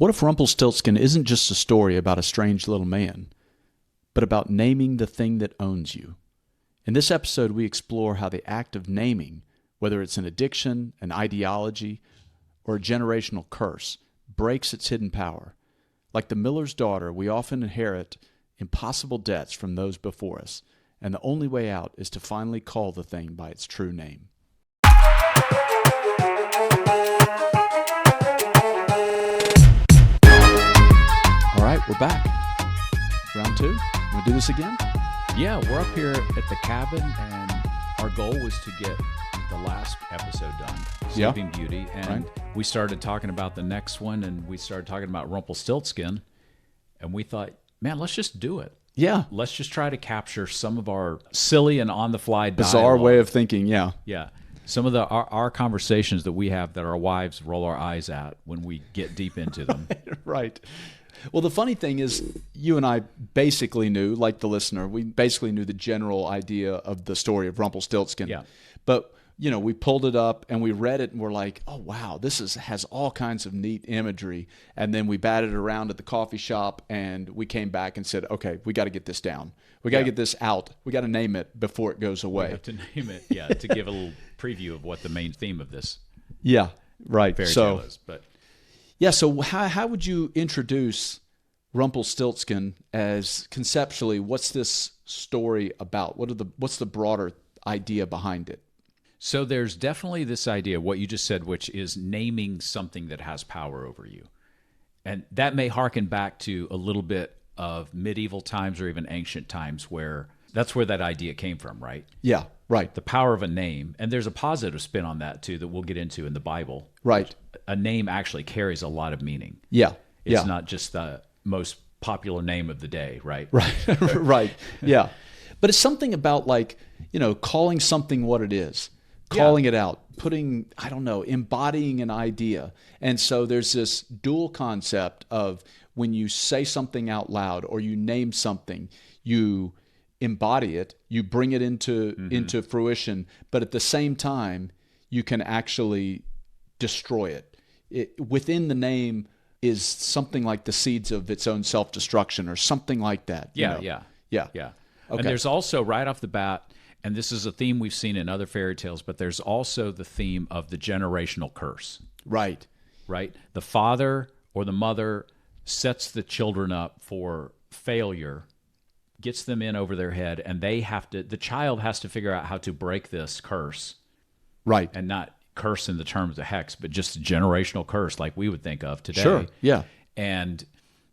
What if Rumpelstiltskin isn't just a story about a strange little man, but about naming the thing that owns you? In this episode, we explore how the act of naming, whether it's an addiction, an ideology, or a generational curse, breaks its hidden power. Like the miller's daughter, we often inherit impossible debts from those before us, and the only way out is to finally call the thing by its true name. All right, we're back. Round two. Want to do this again? Yeah, we're up here at the cabin, and our goal was to get the last episode done, Sleeping Beauty, and we started talking about the next one, and we started talking about Rumpelstiltskin, and we thought, man, let's just do it. Yeah. Let's just try to capture some of our silly and on-the-fly bizarre dialogue. way of thinking, yeah. Yeah. Some of our conversations that we have that our wives roll our eyes at when we get deep into them. Right. Well, the funny thing is, you and I basically knew, like the listener, we basically knew the general idea of the story of Rumpelstiltskin. Yeah. But, you know, we pulled it up and we read it and we're like, oh, wow, has all kinds of neat imagery. And then we batted it around at the coffee shop and we came back and said, okay, we got to get this down. We got to get this out. We got to name it before it goes away. We have to name it, to give a little preview of what the main theme of this right. fairy tale is. But yeah, so how would you introduce Rumpelstiltskin as conceptually? What's this story about? What's the broader idea behind it? So there's definitely this idea, what you just said, which is naming something that has power over you. And that may harken back to a little bit of medieval times or even ancient times where that's where that idea came from, right? Yeah, right. The power of a name. And there's a positive spin on that too that we'll get into in the Bible. Right. A name actually carries a lot of meaning. Yeah. It's not just the most popular name of the day, right? Right. Right. Yeah. But it's something about, like, you know, calling something what it is, calling it out, embodying an idea. And so there's this dual concept of when you say something out loud or you name something, you embody it, you bring it into fruition, but at the same time, you can actually destroy it. Within the name is something like the seeds of its own self-destruction or something like that. Yeah. Okay. And there's also, right off the bat, and this is a theme we've seen in other fairy tales, but there's also the theme of the generational curse. Right. Right? The father or the mother sets the children up for failure, gets them in over their head, and the child has to figure out how to break this curse. Right. And not curse in the terms of hex, but just a generational curse like we would think of today. Sure, yeah. And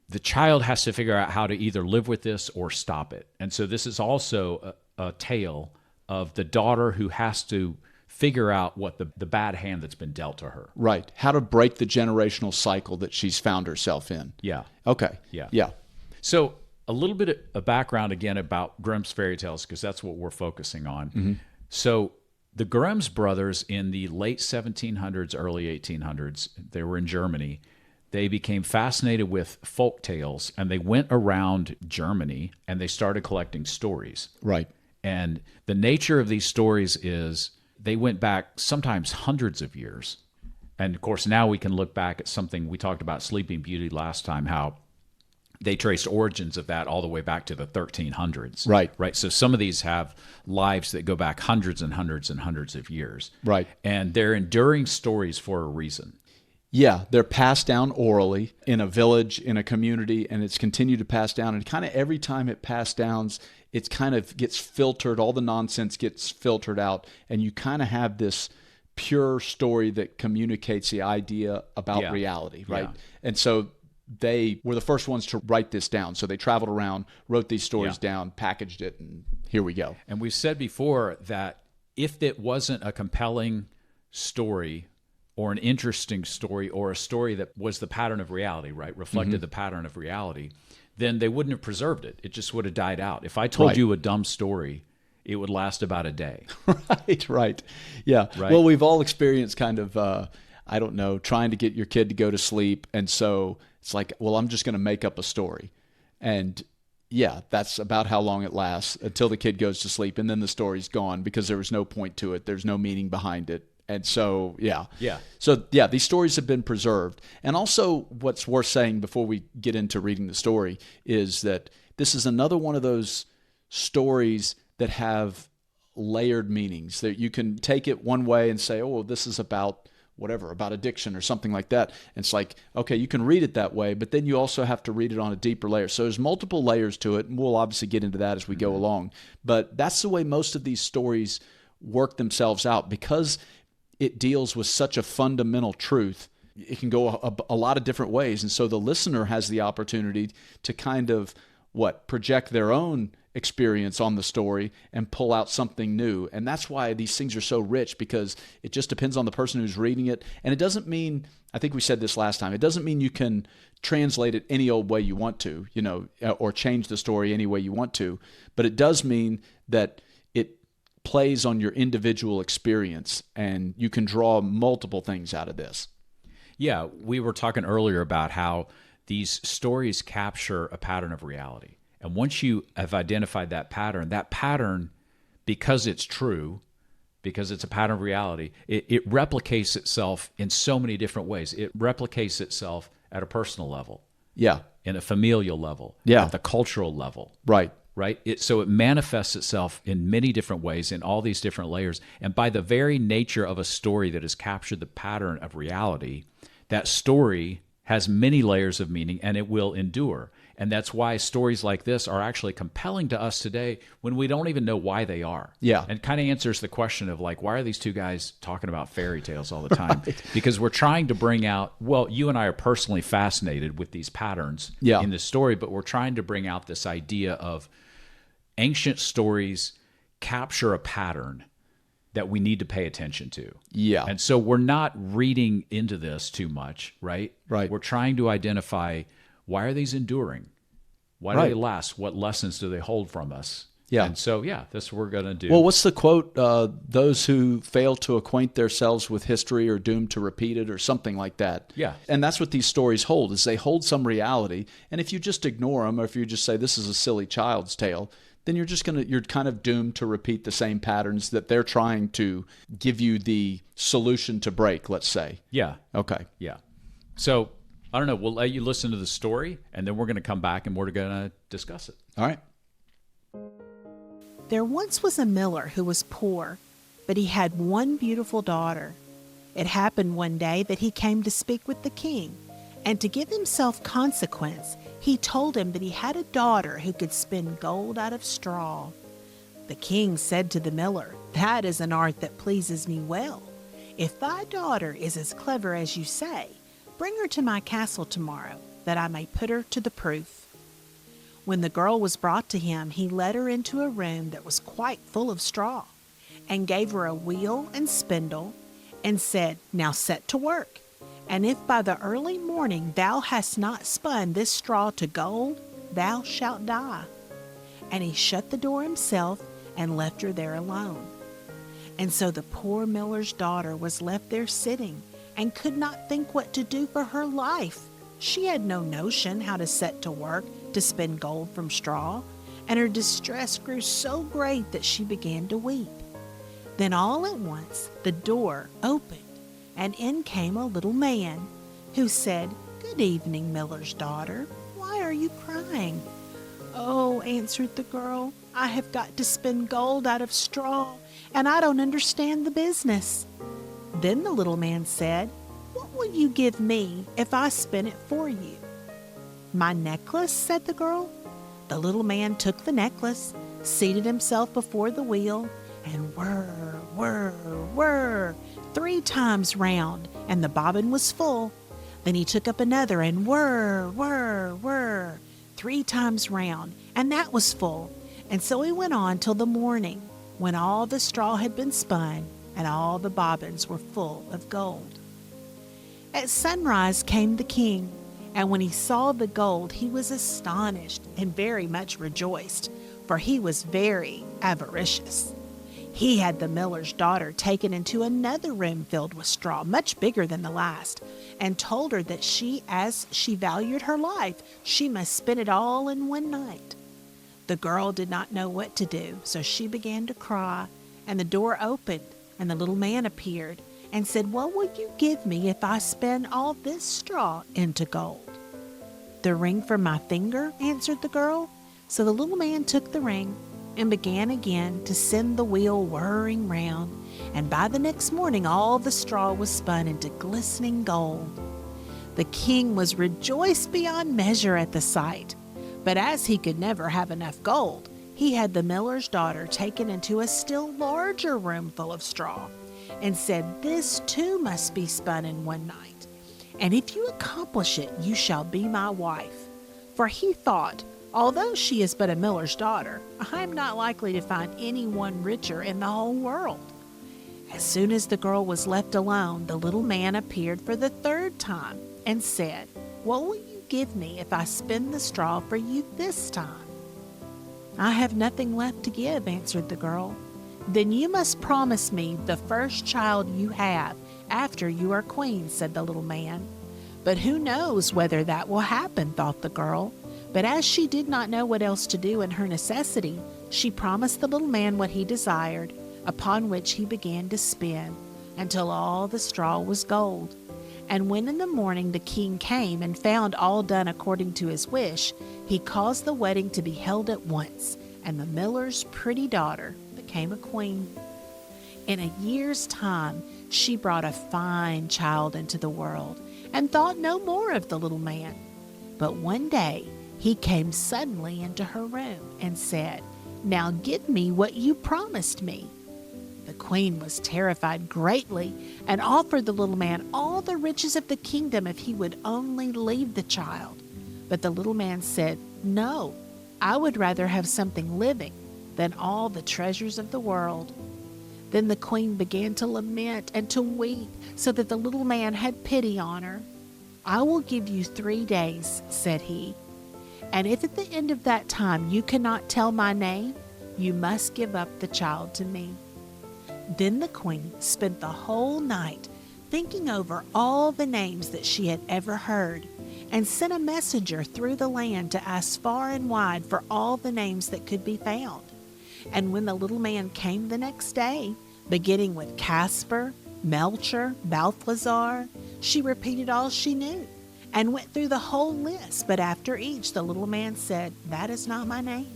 the child has to figure out how to either live with this or stop it. And so this is also a tale of the daughter who has to figure out what the bad hand that's been dealt to her. Right. How to break the generational cycle that she's found herself in. Yeah. Okay. Yeah. So a little bit of background again about Grimm's fairy tales, because that's what we're focusing on. Mm-hmm. So the Grimm's brothers in the late 1700s, early 1800s, they were in Germany. They became fascinated with folk tales, and they went around Germany and they started collecting stories. Right. And the nature of these stories is they went back sometimes hundreds of years. And of course, now we can look back at something we talked about, Sleeping Beauty last time, how they traced origins of that all the way back to the 1300s. Right. So some of these have lives that go back hundreds and hundreds and hundreds of years. Right. And they're enduring stories for a reason. Yeah, they're passed down orally in a village, in a community, and it's continued to pass down. And kind of every time it passed down, it kind of gets filtered, all the nonsense gets filtered out, and you kind of have this pure story that communicates the idea about reality, right? Yeah. And so they were the first ones to write this down. So they traveled around, wrote these stories down, packaged it, and here we go. And we've said before that if it wasn't a compelling story or an interesting story or a story that was the pattern of reality, right, reflected the pattern of reality, then they wouldn't have preserved it. It just would have died out. If I told you a dumb story, it would last about a day. Right. Yeah. Right? Well, we've all experienced kind of, trying to get your kid to go to sleep. And so it's like, well, I'm just going to make up a story. And yeah, that's about how long it lasts until the kid goes to sleep. And then the story's gone because there was no point to it. There's no meaning behind it. And so, yeah. Yeah. So, yeah, these stories have been preserved. And also, what's worth saying before we get into reading the story is that this is another one of those stories that have layered meanings, that you can take it one way and say, oh, this is about whatever, about addiction or something like that. And it's like, okay, you can read it that way, but then you also have to read it on a deeper layer. So there's multiple layers to it, and we'll obviously get into that as we go along. But that's the way most of these stories work themselves out, because it deals with such a fundamental truth. It can go a lot of different ways. And so the listener has the opportunity to kind of project their own experience on the story and pull out something new. And that's why these things are so rich, because it just depends on the person who's reading it. And it doesn't mean, I think we said this last time, it doesn't mean you can translate it any old way you want to, or change the story any way you want to. But it does mean that it plays on your individual experience, and you can draw multiple things out of this. Yeah, we were talking earlier about how these stories capture a pattern of reality. And once you have identified that pattern, because it's true, because it's a pattern of reality, it replicates itself in so many different ways. It replicates itself at a personal level. Yeah. In a familial level. Yeah. At the cultural level. Right. Right? So it manifests itself in many different ways, in all these different layers. And by the very nature of a story that has captured the pattern of reality, that story has many layers of meaning, and it will endure. And that's why stories like this are actually compelling to us today when we don't even know why they are. Yeah. And kind of answers the question of, like, why are these two guys talking about fairy tales all the time? Right. Because we're trying to bring out, well, you and I are personally fascinated with these patterns in the story, but we're trying to bring out this idea of ancient stories capture a pattern that we need to pay attention to. Yeah. And so we're not reading into this too much, right? Right. We're trying to identify, why are these enduring? Why do they last? What lessons do they hold from us? Yeah. And so, that's what we're going to do. Well, what's the quote? Those who fail to acquaint themselves with history are doomed to repeat it, or something like that. Yeah. And that's what these stories hold, is they hold some reality. And if you just ignore them, or if you just say this is a silly child's tale, then you're kind of doomed to repeat the same patterns that they're trying to give you the solution to break, let's say. Yeah. Okay. Yeah. So, I don't know. We'll let you listen to the story, and then we're going to come back and we're going to discuss it. All right. There once was a miller who was poor, but he had one beautiful daughter. It happened one day that he came to speak with the king, and to give himself consequence, he told him that he had a daughter who could spin gold out of straw. The king said to the miller, "That is an art that pleases me well. If thy daughter is as clever as you say, bring her to my castle tomorrow, that I may put her to the proof." When the girl was brought to him, he led her into a room that was quite full of straw, and gave her a wheel and spindle, and said, "Now set to work. And if by the early morning thou hast not spun this straw to gold, thou shalt die." And he shut the door himself and left her there alone. And so the poor miller's daughter was left there sitting, and could not think what to do for her life. She had no notion how to set to work to spin gold from straw, and her distress grew so great that she began to weep. Then all at once the door opened, and in came a little man, who said, "Good evening, miller's daughter. Why are you crying?" "Oh," answered the girl, "I have got to spin gold out of straw, and I don't understand the business." Then the little man said, "What will you give me if I spin it for you?" "My necklace," said the girl. The little man took the necklace, seated himself before the wheel, and whir, whir, whir, 3 times round, and the bobbin was full. Then he took up another, and whir, whir, whir, 3 times round, and that was full. And so he went on till the morning, when all the straw had been spun, and all the bobbins were full of gold. At sunrise came the king, and when he saw the gold, he was astonished and very much rejoiced, for he was very avaricious. He had the miller's daughter taken into another room filled with straw, much bigger than the last, and told her that as she valued her life, she must spin it all in one night. The girl did not know what to do, so she began to cry, and the door opened, and the little man appeared, and said, "What will you give me if I spin all this straw into gold?" "The ring from my finger," answered the girl. So the little man took the ring and began again to send the wheel whirring round, and by the next morning all the straw was spun into glistening gold. The king was rejoiced beyond measure at the sight, but as he could never have enough gold, he had the miller's daughter taken into a still larger room full of straw, and said, "This too must be spun in one night, and if you accomplish it, you shall be my wife." For he thought, "Although she is but a miller's daughter, I am not likely to find anyone richer in the whole world." As soon as the girl was left alone, the little man appeared for the third time and said, "What will you give me if I spin the straw for you this time?" "I have nothing left to give," answered the girl. "Then you must promise me the first child you have after you are queen," said the little man. "But who knows whether that will happen?" thought the girl. But as she did not know what else to do in her necessity, she promised the little man what he desired, upon which he began to spin, until all the straw was gold. And when in the morning the king came and found all done according to his wish, he caused the wedding to be held at once, and the miller's pretty daughter became a queen. In a year's time, she brought a fine child into the world, and thought no more of the little man. But one day he came suddenly into her room and said, "Now give me what you promised me." The queen was terrified greatly, and offered the little man all the riches of the kingdom if he would only leave the child. But the little man said, "No, I would rather have something living than all the treasures of the world." Then the queen began to lament and to weep, so that the little man had pity on her. "I will give you 3 days," said he, "and if at the end of that time you cannot tell my name, you must give up the child to me." Then the queen spent the whole night thinking over all the names that she had ever heard, and sent a messenger through the land to ask far and wide for all the names that could be found. And when the little man came the next day, beginning with Casper, Melcher, Balthazar, she repeated all she knew, and went through the whole list, but after each the little man said, "That is not my name."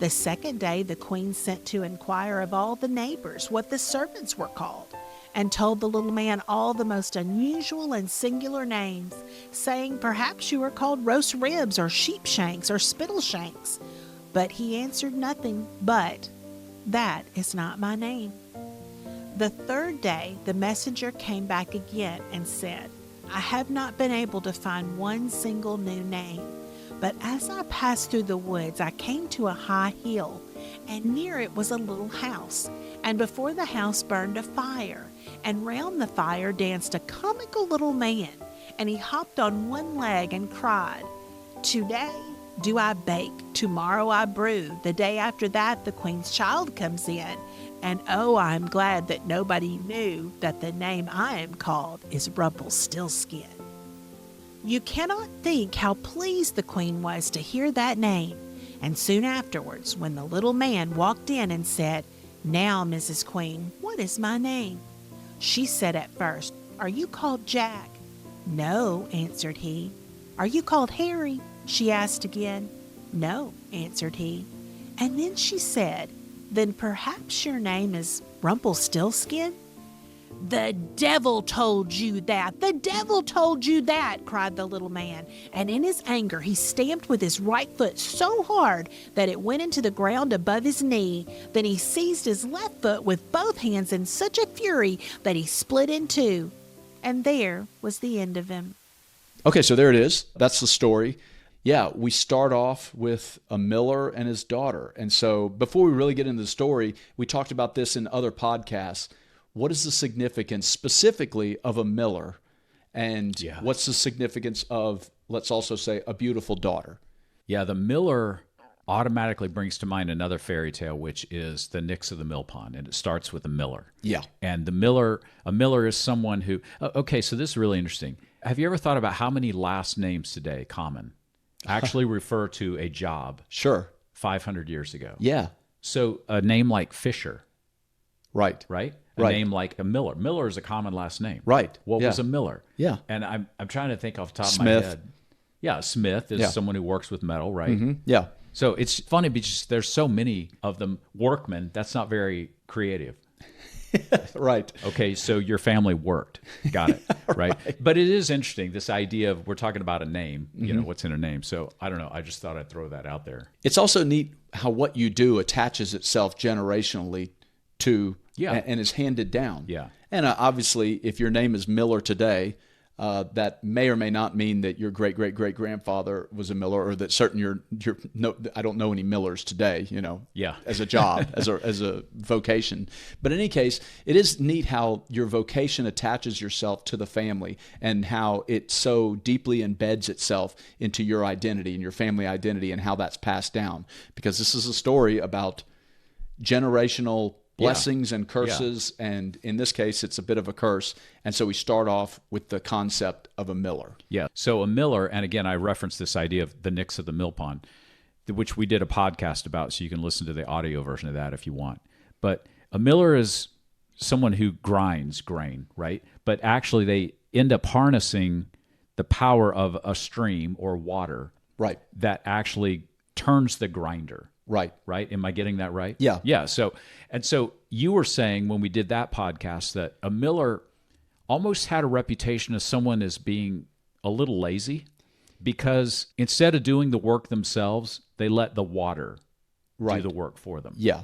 The second day the queen sent to inquire of all the neighbors what the servants were called, and told the little man all the most unusual and singular names, saying, "Perhaps you are called roast ribs, or sheepshanks, or spittleshanks." But he answered nothing but, "That is not my name." The third day the messenger came back again and said, "I have not been able to find one single new name. But as I passed through the woods, I came to a high hill, and near it was a little house, and before the house burned a fire, and round the fire danced a comical little man, and he hopped on one leg and cried, 'Today do I bake, tomorrow I brew, the day after that the queen's child comes in, and oh, I am glad that nobody knew that the name I am called is Rumpelstiltskin.'" You cannot think how pleased the queen was to hear that name, and soon afterwards, when the little man walked in and said, "Now, Mrs. Queen, what is my name?" She said at first, "Are you called Jack?" "No," answered he. "Are you called Harry?" she asked again. "No," answered he. And then she said, "Then perhaps your name is Rumpelstiltskin?" "The devil told you that! The devil told you that!" cried the little man, and in his anger he stamped with his right foot so hard that it went into the ground above his knee. Then he seized his left foot with both hands in such a fury that he split in two, and there was the end of him. Okay, so there it is. That's the story. Yeah, we start off with a miller and his daughter. And so before we really get into the story, we talked about this in other podcasts. What is the significance specifically of a miller? And what's the significance of, let's also say, a beautiful daughter? Yeah, the miller automatically brings to mind another fairy tale, which is the Nix of the Mill Pond, and it starts with a miller. Yeah. And a miller is someone who, okay, so this is really interesting. Have you ever thought about how many last names today, common, actually refer to a job? Sure. 500 years ago. Yeah. So a name like Fisher. Right. Right? a Right. name like a Miller. Miller is a common last name. Right. What Yeah. was a Miller? Yeah. And I'm trying to think off the top Smith. of my head. Yeah, Smith is Yeah. someone who works with metal, right? Yeah. So it's funny because there's so many of them. Workmen, that's not very creative. Right. Okay, so your family worked. Got it. Right. But it is interesting, this idea of we're talking about a name, you know, what's in a name. So I don't know. I just thought I'd throw that out there. It's also neat how what you do attaches itself generationally to Yeah. and is handed down. Yeah. And obviously, if your name is Miller today, that may or may not mean that your great great great grandfather was a Miller, or that certain your no, I don't know any Millers today, you know, Yeah. as a job, as a vocation. But in any case, it is neat how your vocation attaches yourself to the family and how it so deeply embeds itself into your identity and your family identity and how that's passed down. Because this is a story about generational blessings and curses, and in this case, it's a bit of a curse. And so we start off with the concept of a Miller. Yeah. So a Miller, and again, I referenced this idea of the Knicks of the Mill Pond, which we did a podcast about, so you can listen to the audio version of that if you want. But a Miller is someone who grinds grain, right? But actually, they end up harnessing the power of a stream or water Right. that actually turns the grinder. Right. Right? Am I getting that right? Yeah. Yeah. So you were saying when we did that podcast that a Miller almost had a reputation as someone as being a little lazy, because instead of doing the work themselves, they let the water Right. do the work for them. Yeah.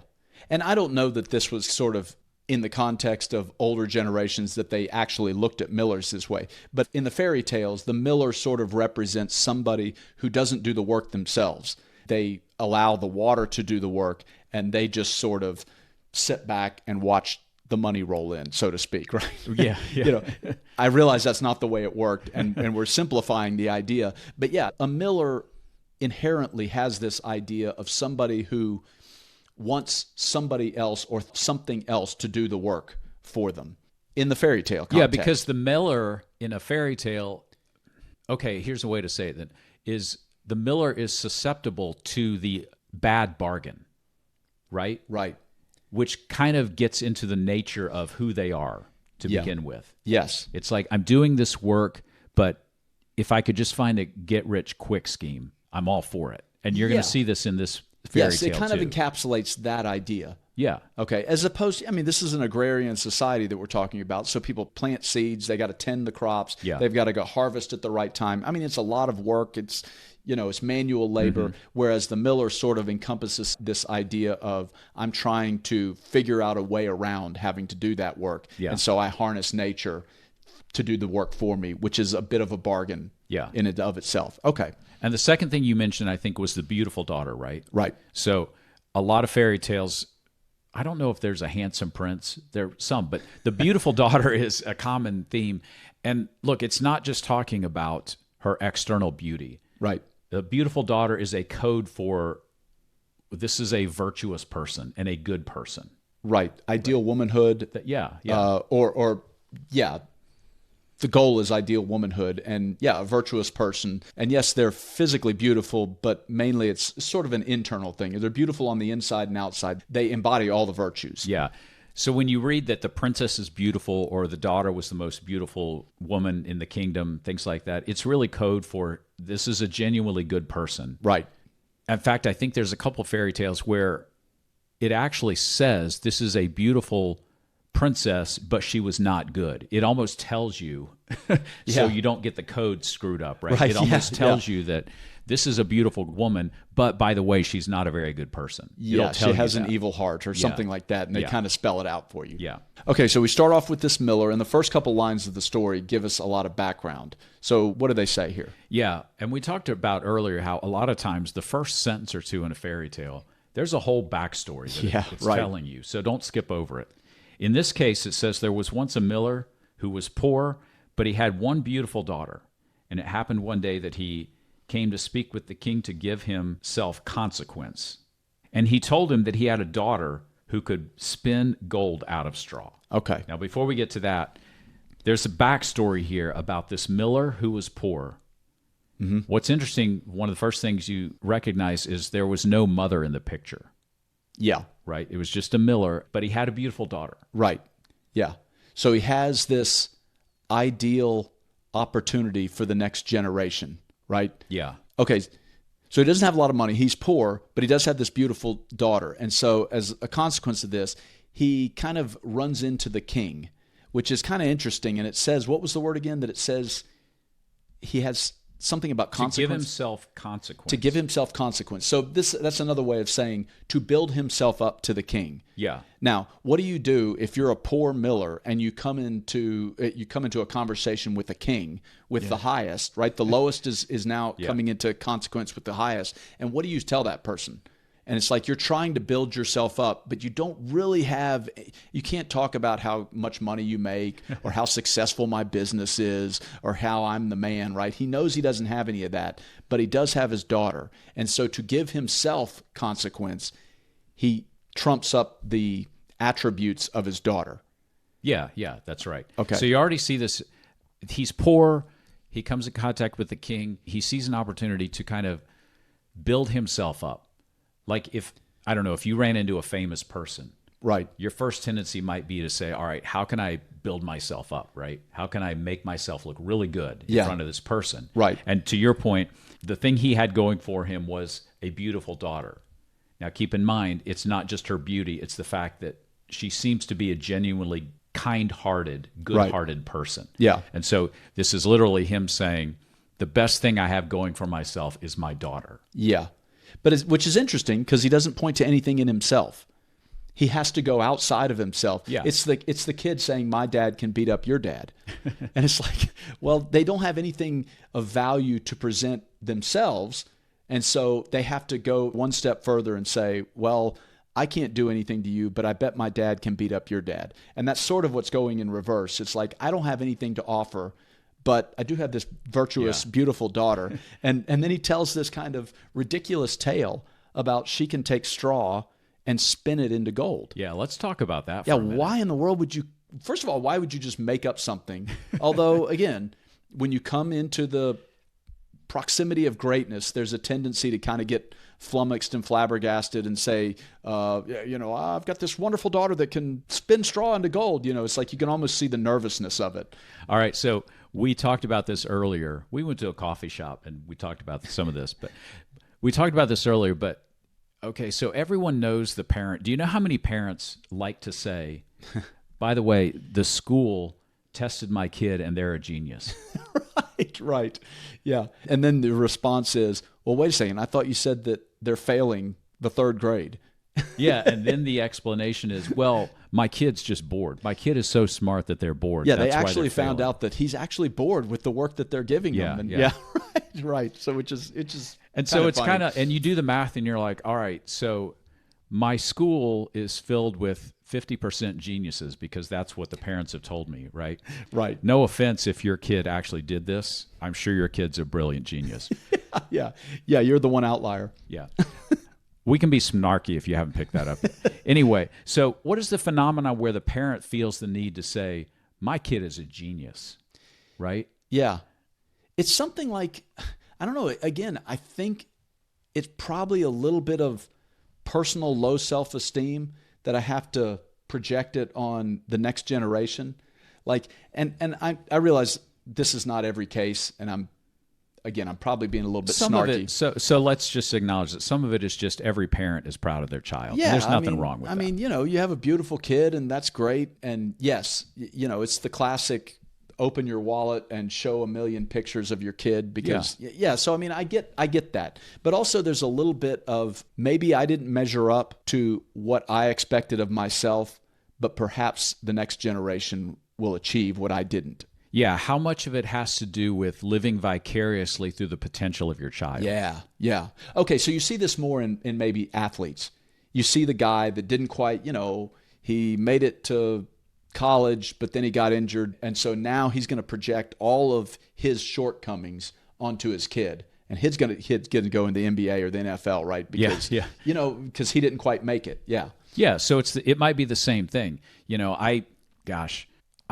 And I don't know that this was sort of in the context of older generations that they actually looked at millers this way. But in the fairy tales, the miller sort of represents somebody who doesn't do the work themselves. They allow the water to do the work, and they just sort of sit back and watch the money roll in, so to speak, right? Yeah. Yeah. You know, I realize that's not the way it worked, and we're simplifying the idea. But yeah, a miller inherently has this idea of somebody who wants somebody else or something else to do the work for them in the fairy tale context. Yeah, because the miller in a fairy tale, okay, here's a way to say it then, is the miller is susceptible to the bad bargain, right? Right. Which kind of gets into the nature of who they are to begin with. Yes. It's like, I'm doing this work, but if I could just find a get-rich-quick scheme, I'm all for it. And you're going to see this in this fairy Yes, tale it kind too. of encapsulates that idea. Yeah. Okay, as opposed to, I mean, this is an agrarian society that we're talking about. So people plant seeds, they got to tend the crops, Yeah. they've got to go harvest at the right time. I mean, it's a lot of work. It's, you know, it's manual labor, whereas the miller sort of encompasses this idea of, I'm trying to figure out a way around having to do that work. Yeah. And so I harness nature to do the work for me, which is a bit of a bargain Yeah. in and of itself. Okay. And the second thing you mentioned, I think, was the beautiful daughter, right? Right. So a lot of fairy tales, I don't know if there's a handsome prince. There are some, but the beautiful daughter is a common theme. And look, it's not just talking about her external beauty. Right. The beautiful daughter is a code for, this is a virtuous person and a good person. Right. Ideal womanhood. Yeah. Or the goal is ideal womanhood, and a virtuous person. And yes, they're physically beautiful, but mainly it's sort of an internal thing. They're beautiful on the inside and outside. They embody all the virtues. Yeah. So when you read that the princess is beautiful, or the daughter was the most beautiful woman in the kingdom, things like that, it's really code for, this is a genuinely good person. Right. In fact, I think there's a couple fairy tales where it actually says this is a beautiful princess, but she was not good. It almost tells you, so Yeah. you don't get the code screwed up, right? Right, It almost yeah, tells you that this is a beautiful woman, but by the way, she's not a very good person. Yeah, It'll tell she you has an that. evil heart or something like that, and they Yeah. kind of spell it out for you. Yeah. Okay, so we start off with this miller, and the first couple lines of the story give us a lot of background. So what do they say here? Yeah, and we talked about earlier how a lot of times the first sentence or two in a fairy tale, there's a whole backstory that it's right. telling you, so don't skip over it. In this case, it says there was once a miller who was poor, but he had one beautiful daughter, and it happened one day that he came to speak with the king to give himself consequence. And he told him that he had a daughter who could spin gold out of straw. Okay. Now, before we get to that, there's a backstory here about this miller who was poor. What's interesting, one of the first things you recognize is there was no mother in the picture, Yeah. right? It was just a miller, but he had a beautiful daughter. Right. Yeah. So he has this ideal opportunity for the next generation, right? Yeah. Okay. So he doesn't have a lot of money. He's poor, but he does have this beautiful daughter. And so as a consequence of this, he kind of runs into the king, which is kind of interesting. And it says, what was the word again? That it says he has something about consequence. To give himself consequence. To give himself consequence. So that's another way of saying to build himself up to the king. Yeah. Now, what do you do if you're a poor miller and you come into a conversation with a king, with the highest, right? The lowest is now coming into consequence with the highest. And what do you tell that person? And it's like you're trying to build yourself up, but you don't really have, you can't talk about how much money you make or how successful my business is or how I'm the man, right? He knows he doesn't have any of that, but he does have his daughter. And so to give himself consequence, he trumps up the attributes of his daughter. Yeah, that's right. Okay. So you already see this. He's poor. He comes in contact with the king. He sees an opportunity to kind of build himself up. Like if you ran into a famous person, right? Your first tendency might be to say, all right, how can I build myself up, right? How can I make myself look really good in front of this person? Right. And to your point, the thing he had going for him was a beautiful daughter. Now, keep in mind, it's not just her beauty. It's the fact that she seems to be a genuinely kind-hearted, good-hearted person. Yeah. And so this is literally him saying, the best thing I have going for myself is my daughter. Yeah. But which is interesting because he doesn't point to anything in himself. He has to go outside of himself. Yeah. It's the kid saying, my dad can beat up your dad. And it's like, well, they don't have anything of value to present themselves. And so they have to go one step further and say, well, I can't do anything to you, but I bet my dad can beat up your dad. And that's sort of what's going in reverse. It's like, I don't have anything to offer, but I do have this virtuous, beautiful daughter. And then he tells this kind of ridiculous tale about she can take straw and spin it into gold. Yeah, let's talk about that for a minute. Why in the world would you, first of all, why would you just make up something? Although, again, when you come into the proximity of greatness, there's a tendency to kind of get flummoxed and flabbergasted and say, I've got this wonderful daughter that can spin straw into gold. It's like you can almost see the nervousness of it. All right, so we talked about this earlier. We went to a coffee shop and we talked about some of this, but we talked about this earlier. But okay, so everyone knows the parent. Do you know how many parents like to say, by the way, the school tested my kid and they're a genius? Right. Yeah. And then the response is, well, wait a second. I thought you said that they're failing the third grade. Yeah. And then the explanation is, well, my kid's just bored. My kid is so smart that they're bored. Yeah. That's they why actually they're found failing. out that he's actually bored with the work that they're giving him. And right. So it's kind of, and you do the math and you're like, all right, so my school is filled with 50% geniuses because that's what the parents have told me, right? Right. No offense if your kid actually did this. I'm sure your kid's a brilliant genius. Yeah. Yeah, you're the one outlier. Yeah. We can be snarky if you haven't picked that up. Anyway, so what is the phenomenon where the parent feels the need to say, my kid is a genius, right? Yeah. It's something like, I don't know, again, I think it's probably a little bit of personal low self-esteem that I have to project it on the next generation. Like, and I realize this is not every case, and I'm probably being a little bit snarky. So let's just acknowledge that some of it is just every parent is proud of their child. Yeah, there's nothing wrong with that. I mean, you have a beautiful kid, and that's great. And yes, it's the classic open your wallet and show a million pictures of your kid because so I mean I get that, but also there's a little bit of maybe I didn't measure up to what I expected of myself, but perhaps the next generation will achieve what I didn't. Yeah, how much of it has to do with living vicariously through the potential of your child? Yeah. Okay, so you see this more in maybe athletes. You see the guy that didn't quite, he made it to college, but then he got injured. And so now he's going to project all of his shortcomings onto his kid. And his kid's going to go in the NBA or the NFL, right? Because, because he didn't quite make it. Yeah. Yeah. So it might be the same thing. I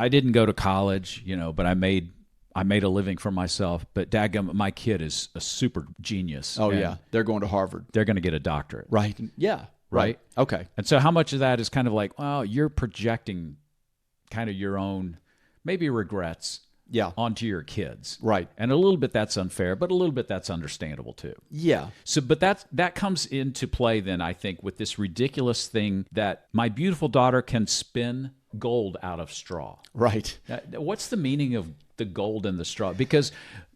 didn't go to college, but I made a living for myself. But dadgum, my kid is a super genius. Oh, yeah. They're going to Harvard. They're going to get a doctorate. Right. Yeah. Right. Okay. And so how much of that is kind of like, well, you're projecting kind of your own maybe regrets Yeah. onto your kids. Right. And a little bit that's unfair, but a little bit that's understandable too. Yeah. So, but that comes into play then, I think, with this ridiculous thing that my beautiful daughter can spin gold out of straw. Right. What's the meaning of the gold in the straw? Because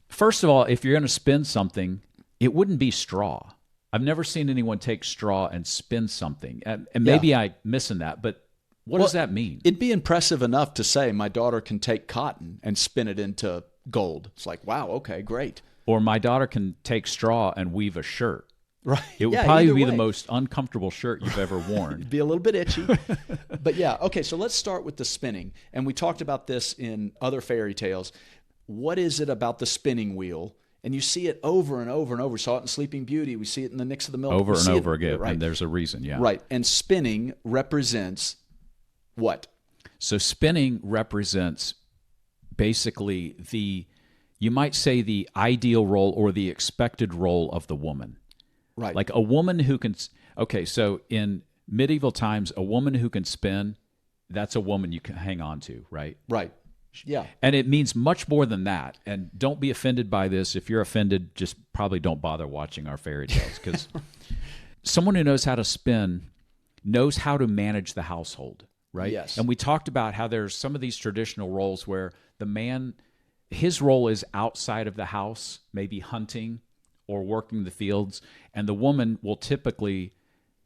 first of all, if you're going to spin something, it wouldn't be straw. I've never seen anyone take straw and spin something. And maybe I'm missing that, but what does that mean? It'd be impressive enough to say my daughter can take cotton and spin it into gold. It's like, wow, okay, great. Or my daughter can take straw and weave a shirt. Right. It would Yeah, probably either be way. the most uncomfortable shirt you've ever worn. It'd be a little bit itchy. But yeah, okay, so let's start with the spinning. And we talked about this in other fairy tales. What is it about the spinning wheel? And you see it over and over and over. We saw it in Sleeping Beauty. We see it in The Nix of the Milk. Over We and see over it, again. Right. And there's a reason, yeah. Right. And spinning represents what? So spinning represents basically you might say the ideal role or the expected role of the woman. Right. Like a woman who can, okay, so in medieval times, a woman who can spin, that's a woman you can hang on to, right? Right. Yeah. And it means much more than that. And don't be offended by this. If you're offended, just probably don't bother watching our fairy tales, because someone who knows how to spin knows how to manage the household, right? Yes. And we talked about how there's some of these traditional roles where the man, his role is outside of the house, maybe hunting or working the fields, and the woman will typically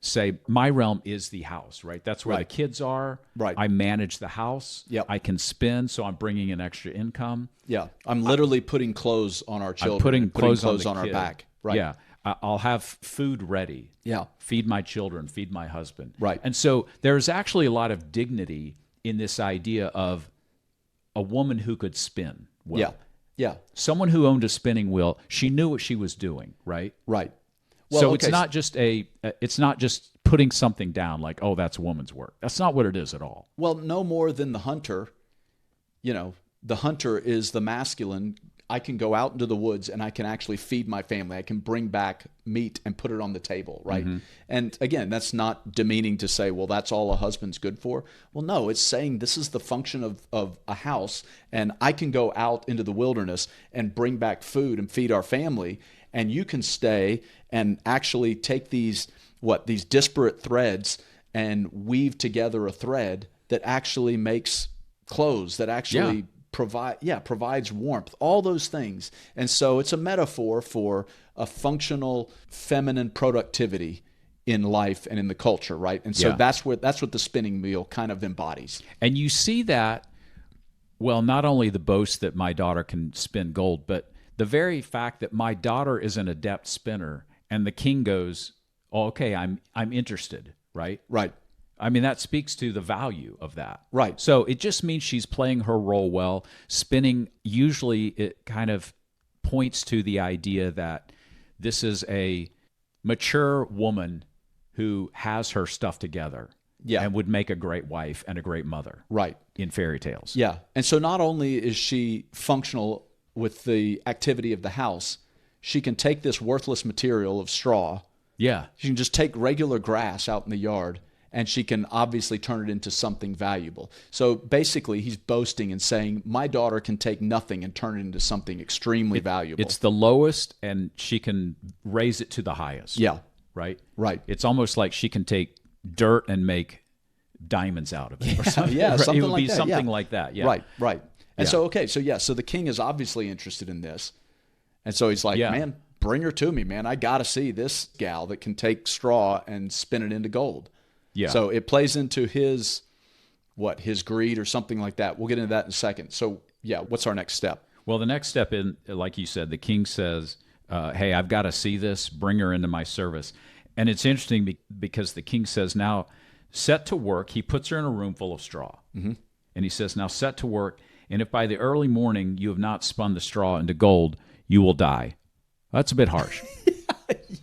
say, my realm is the house, right? That's where Right. the kids are. Right. I manage the house. Yep. I can spin, so I'm bringing in extra income. Yeah. I'm literally putting clothes on our children. I'm putting and clothes on, our kid. back. Right. Yeah. I'll have food ready. Yeah. Feed my children, feed my husband. Right. And so there's actually a lot of dignity in this idea of a woman who could spin well. Yeah. Yeah. Someone who owned a spinning wheel, she knew what she was doing, right? Right. So okay, it's not just putting something down like, oh, that's a woman's work. That's not what it is at all. Well, no more than the hunter. You know, the hunter is the masculine. I can go out into the woods and I can actually feed my family. I can bring back meat and put it on the table, right? Mm-hmm. And again, that's not demeaning to say, well, that's all a husband's good for. Well, no, it's saying this is the function of a house, and I can go out into the wilderness and bring back food and feed our family, and you can stay and actually take these disparate threads and weave together a thread that actually makes clothes, that actually provides warmth, all those things. And so it's a metaphor for a functional feminine productivity in life and in the culture, right? And so that's what the spinning wheel kind of embodies. And you see that, well, not only the boast that my daughter can spin gold, but the very fact that my daughter is an adept spinner, and the king goes, oh, okay, I'm interested, right? Right. I mean, that speaks to the value of that. Right. So it just means she's playing her role well. Spinning, usually it kind of points to the idea that this is a mature woman who has her stuff together, and would make a great wife and a great mother, right, in fairy tales. Yeah. And so not only is she functional with the activity of the house, she can take this worthless material of straw. Yeah. She can just take regular grass out in the yard, and she can obviously turn it into something valuable. So basically, he's boasting and saying, my daughter can take nothing and turn it into something extremely valuable. It's the lowest, and she can raise it to the highest. Yeah. Right? Right. It's almost like she can take dirt and make diamonds out of it. Or something. Yeah, Right? something It would like be that. something Yeah. like that. Yeah. Right, right. And Yeah. so the king is obviously interested in this. And so he's like, Yeah. man, bring her to me, man. I got to see this gal that can take straw and spin it into gold. Yeah. So it plays into his greed or something like that. We'll get into that in a second. So yeah, what's our next step? Well, the next step in, like you said, the king says, hey, I've got to see this. Bring her into my service. And it's interesting because the king says, now set to work. He puts her in a room full of straw. Mm-hmm. And he says, now set to work. And if by the early morning you have not spun the straw into gold, you will die. That's a bit harsh.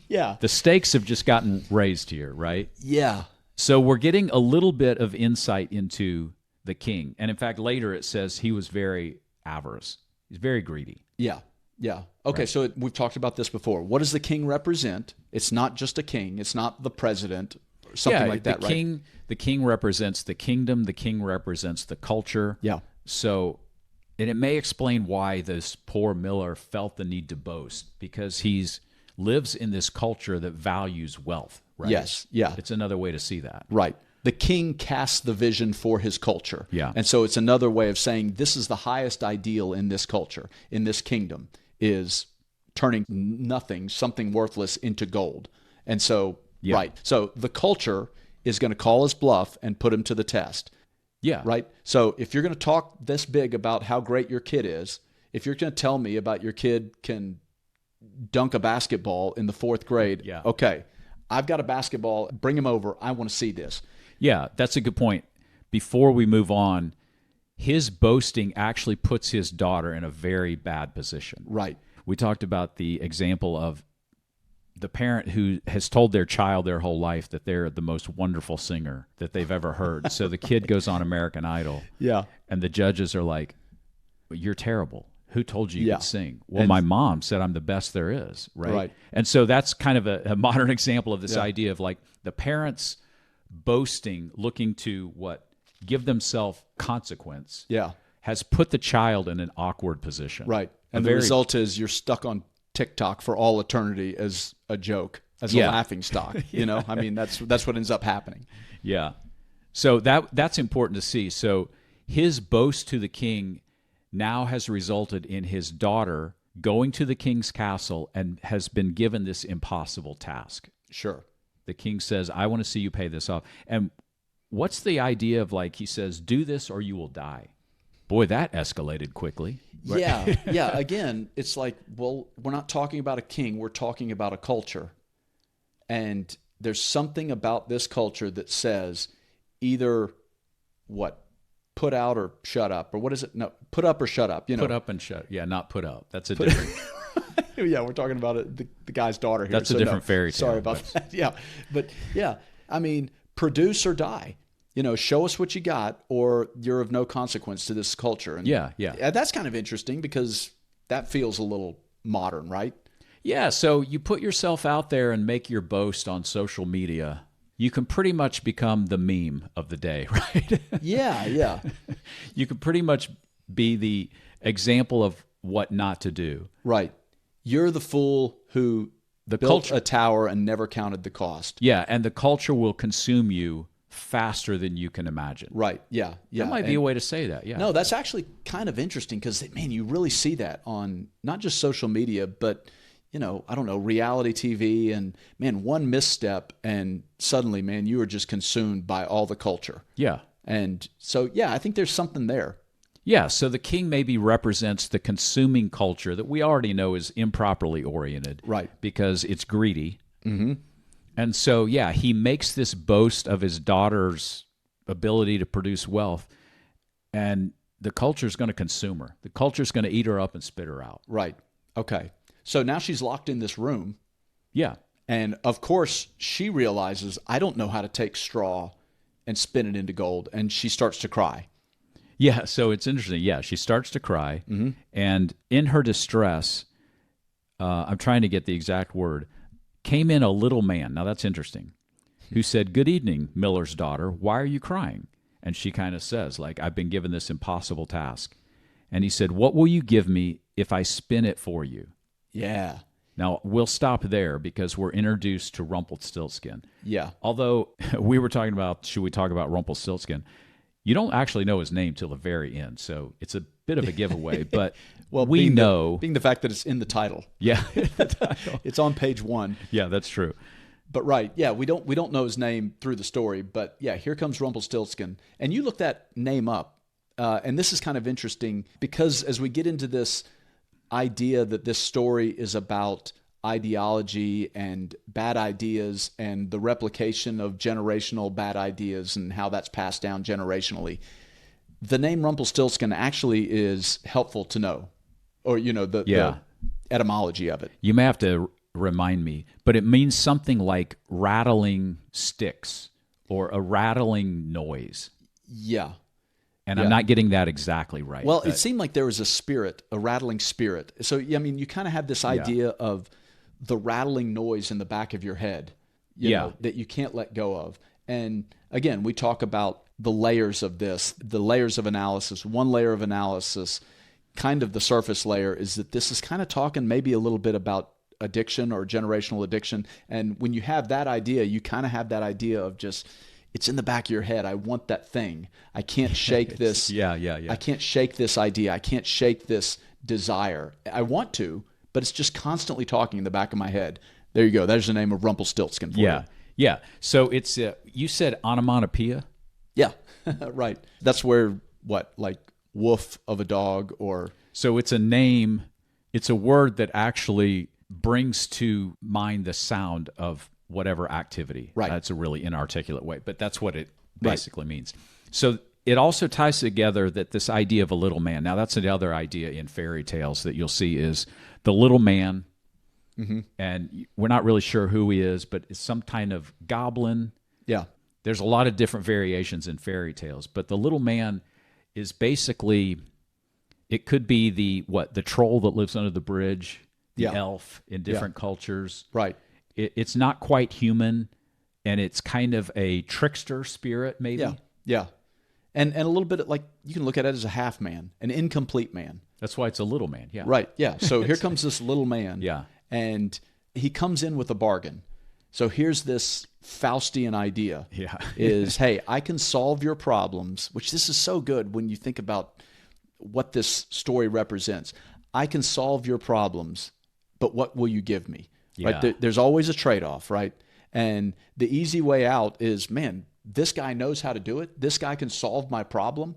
Yeah. The stakes have just gotten raised here, right? Yeah. So we're getting a little bit of insight into the king. And in fact, later it says he was very avarice. He's very greedy. Yeah. Yeah. Okay, Right. so we've talked about this before. What does the king represent? It's not just a king. It's not the president something like that, right? The king represents the kingdom. The king represents the culture. Yeah. So, and it may explain why this poor miller felt the need to boast, because he's lives in this culture that values wealth, right? Yes, yeah. It's another way to see that. Right. The king casts the vision for his culture. Yeah. And so it's another way of saying this is the highest ideal in this culture, in this kingdom, is turning nothing, something worthless, into gold. And so, Yeah. right. So the culture is going to call his bluff and put him to the test. Yeah. Right? So if you're going to talk this big about how great your kid is, if you're going to tell me about your kid can dunk a basketball in the 4th grade, Yeah. okay, I've got a basketball, bring him over, I want to see this. Yeah, that's a good point. Before we move on, his boasting actually puts his daughter in a very bad position. Right. We talked about the example of the parent who has told their child their whole life that they're the most wonderful singer that they've ever heard. So the kid goes on American Idol. Yeah. And the judges are like, "You're terrible. Who told you you Yeah. could sing?" Well, And- my mom said I'm the best there is, right? Right. And so that's kind of a modern example of this Yeah. idea of like the parents boasting, looking to give themselves consequence, Yeah. has put the child in an awkward position. Right. And A the very- result is you're stuck on TikTok for all eternity as a joke, as Yeah. a laughing stock. You know, I mean, that's what ends up happening. Yeah. So that's important to see. So his boast to the king now has resulted in his daughter going to the king's castle and has been given this impossible task. Sure. The king says, "I want to see you pay this off." And what's the idea of, like, he says, "Do this or you will die"? Boy, that escalated quickly. Yeah. Yeah. Again, it's like, well, we're not talking about a king, we're talking about a culture. And there's something about this culture that says either put out or shut up, or what is it? No, put up or shut up. You know, Put up and shut. Yeah, not put up. That's a different. Yeah, we're talking about it, the guy's daughter here. That's a different fairy tale. Sorry about that. Yeah, but yeah, I mean, produce or die. You know, show us what you got, or you're of no consequence to this culture. And Yeah. that's kind of interesting because that feels a little modern, right? Yeah, so you put yourself out there and make your boast on social media. You can pretty much become the meme of the day, right? Yeah, yeah, You can pretty much be the example of what not to do. right. You're the fool who built culture- a tower and never counted the cost. Yeah, and the culture will consume you faster than you can imagine. Right. Yeah. Yeah. That might be a way to say that. Yeah. No, that's actually kind of interesting because, man, you really see that on not just social media, but, you know, I don't know, reality TV. And, man, one misstep and suddenly, man, you are just consumed by all the culture. Yeah. And so, yeah, I think there's something there. Yeah, so the king maybe represents the consuming culture that we already know is improperly oriented. Right. Because it's greedy. Mm-hmm. And so, yeah, he makes this boast of his daughter's ability to produce wealth, and the culture's going to consume her. The culture's going to eat her up and spit her out. Right. Okay. So now she's locked in this room. Yeah. And, of course, she realizes, I don't know how to take straw and spin it into gold. And she starts to cry. Yeah, so it's interesting. Yeah, she starts to cry, and in her distress, I'm trying to get the exact word, came in a little man. Now that's interesting. Who said, "Good evening, miller's daughter. Why are you crying?" And she kind of says, like, "I've been given this impossible task." And he said, "What will you give me if I spin it for you?" Yeah. Now we'll stop there because we're introduced to Rumpelstiltskin. Yeah. Although we were talking about, should we talk about Rumpelstiltskin? You don't actually know his name till the very end, so it's a bit of a giveaway. But Well, we being know, being the fact that it's in the title. yeah, It's on page 1. yeah, that's true. But right, yeah, we don't know his name through the story, but yeah, here comes Rumpelstiltskin, and you look that name up, and this is kind of interesting because as we get into this idea that this story is about ideology and bad ideas and the replication of generational bad ideas and how that's passed down generationally, the name Rumpelstiltskin actually is helpful to know, or the etymology of it. You may have to remind me, but it means something like rattling sticks or a rattling noise. Yeah. And Yeah. I'm not getting that exactly right. Well, but- it seemed like there was a spirit, a rattling spirit. So, I mean, you kind of have this idea of the rattling noise in the back of your head. you know, that you can't let go of. And again, we talk about the layers of this, the layers of analysis. One layer of analysis, kind of the surface layer, is that this is kind of talking maybe a little bit about addiction or generational addiction. And when you have that idea, you kind of have that idea of just, it's in the back of your head. I want that thing. I can't shake this. I can't shake this idea. I can't shake this desire. I want to, but it's just constantly talking in the back of my head. There you go. There's the name of Rumpelstiltskin for you. Yeah. So it's, you said onomatopoeia? Yeah, right. That's where, what, like woof of a dog or... So it's a name, it's a word that actually brings to mind the sound of whatever activity. Right. That's a really inarticulate way, but that's what it basically means. So it also ties together that this idea of a little man. Now that's another idea in fairy tales that you'll see is the little man, and we're not really sure who he is, but it's some kind of goblin. Yeah. There's a lot of different variations in fairy tales, but the little man is basically, it could be the troll that lives under the bridge, the elf in different cultures. Right. It's not quite human, and it's kind of a trickster spirit, maybe. Yeah. And a little bit like, you can look at it as a half man, an incomplete man. That's why it's a little man. Yeah. Right. Yeah. So here comes this little man. Yeah. And he comes in with a bargain. So here's this Faustian idea. Yeah. Is, hey, I can solve your problems, which this is so good when you think about what this story represents. I can solve your problems, but what will you give me? Yeah. Right? There's always a trade-off, right? And the easy way out is, man, this guy knows how to do it. This guy can solve my problem.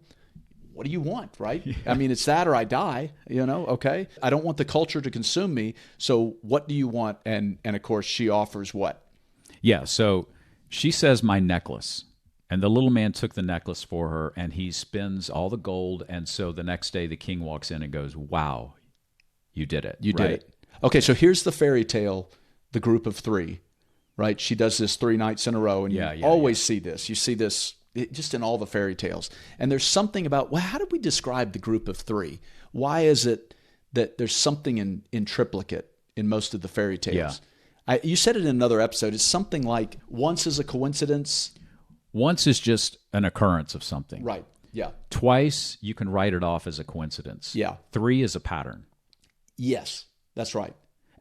What do you want, right? Yeah. I mean, it's that or I die, okay? I don't want the culture to consume me, so what do you want? And of course, she offers what? Yeah, so she says, my necklace. And the little man took the necklace for her, and he spends all the gold, and so the next day the king walks in and goes, wow, you did it. You did it. Okay, so here's the fairy tale, the group of three, right? She does this 3 nights in a row, and you always see this. You see this just in all the fairy tales. And there's something about, well, how do we describe the group of 3? Why is it that there's something in triplicate in most of the fairy tales? Yeah. You said it in another episode. It's something like once is a coincidence. Once is just an occurrence of something. Right, yeah. Twice, you can write it off as a coincidence. Yeah. 3 is a pattern. Yes, that's right.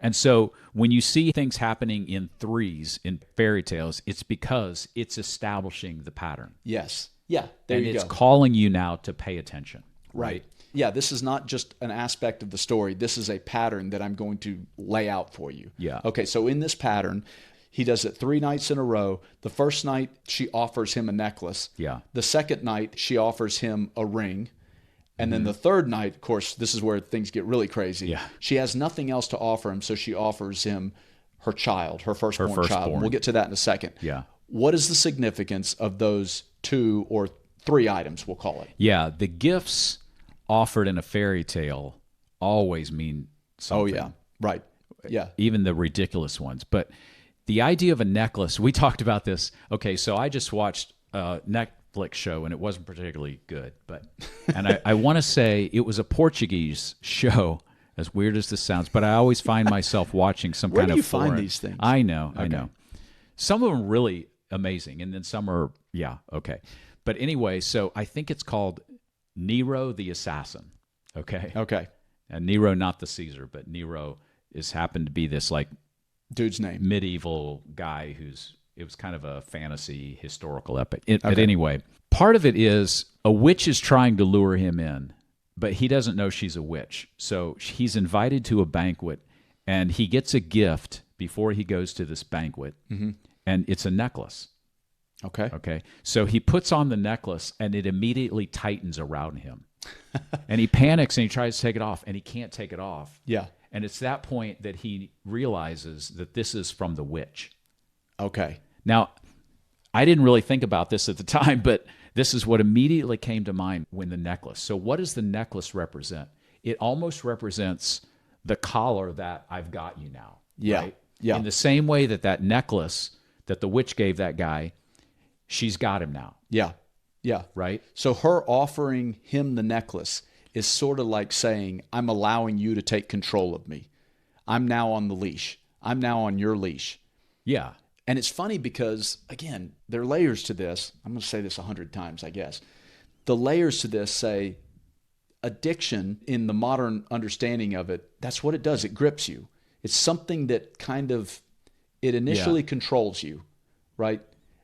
And so when you see things happening in 3s in fairy tales, it's because it's establishing the pattern. Yes. Yeah, there you go. And it's calling you now to pay attention. Right. Yeah, this is not just an aspect of the story. This is a pattern that I'm going to lay out for you. Yeah. Okay, so in this pattern, he does it 3 nights in a row. The first night, she offers him a necklace. Yeah. The second night, she offers him a ring. And then the third night, of course, this is where things get really crazy. Yeah. She has nothing else to offer him, so she offers him her child, her firstborn child. And we'll get to that in a second. Yeah. What is the significance of those 2 or 3 items, we'll call it? Yeah, the gifts offered in a fairy tale always mean something. Oh, yeah. Right. Yeah. Even the ridiculous ones. But the idea of a necklace, we talked about this. Okay, so I just watched Netflix show, and it wasn't particularly good. And I want to say it was a Portuguese show, as weird as this sounds, but I always find myself watching some kind of Where do you foreign. find these things? I know. Some of them really amazing, and then some are, okay. But anyway, so I think it's called Nero the Assassin, okay? Okay. And Nero, not the Caesar, but Nero happened to be this, like, dude's name, medieval guy it was kind of a fantasy historical epic. But anyway, part of it is a witch is trying to lure him in, but he doesn't know she's a witch. So he's invited to a banquet, and he gets a gift before he goes to this banquet, and it's a necklace. Okay. So he puts on the necklace, and it immediately tightens around him. And he panics, and he tries to take it off, and he can't take it off. Yeah. And it's that point that he realizes that this is from the witch. Okay. Now, I didn't really think about this at the time, but this is what immediately came to mind when the necklace. So what does the necklace represent? It almost represents the collar that I've got you now. Yeah. Right? Yeah. In the same way that necklace that the witch gave that guy, she's got him now. Yeah. Yeah. Right? So her offering him the necklace is sort of like saying, I'm allowing you to take control of me. I'm now on the leash. I'm now on your leash. Yeah. And it's funny because, again, there are layers to this. I'm going to say this 100 times, I guess. The layers to this say addiction, in the modern understanding of it, that's what it does. It grips you. It's something that kind of, it initially controls you, right?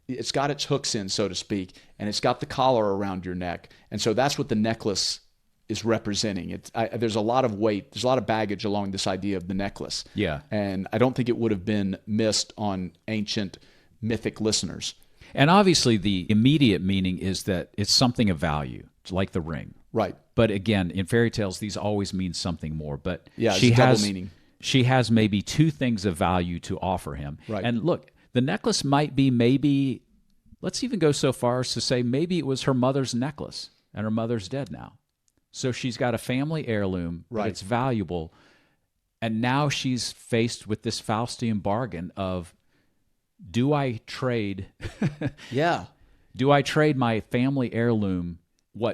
It's got its hooks in, so to speak, and it's got the collar around your neck. And so that's what the necklace is representing. There's a lot of weight, there's a lot of baggage along this idea of the necklace. Yeah. And I don't think it would have been missed on ancient mythic listeners. And obviously the immediate meaning is that it's something of value, like the ring. Right. But again, in fairy tales, these always mean something more. But yeah, it's double meaning. She has maybe two things of value to offer him. Right. And look, the necklace might be maybe, let's even go so far as to say maybe it was her mother's necklace and her mother's dead now. So she's got a family heirloom, right. But it's valuable. And now she's faced with this Faustian bargain of, do I trade? Yeah. Do I trade my family heirloom,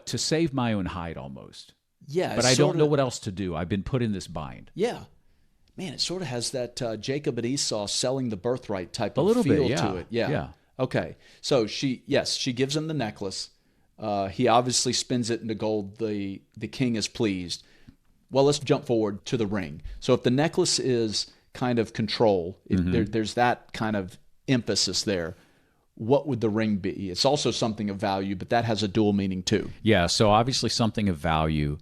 to save my own hide almost? Yeah. But I don't know what else to do. I've been put in this bind. Yeah. Man, it sort of has that Jacob and Esau selling the birthright type of feel bit, yeah. to it. Yeah. Okay. So she gives him the necklace. He obviously spins it into gold. The king is pleased. Well, let's jump forward to the ring. So if the necklace is kind of control, there's that kind of emphasis there. What would the ring be? It's also something of value, but that has a dual meaning too. Yeah, so obviously something of value,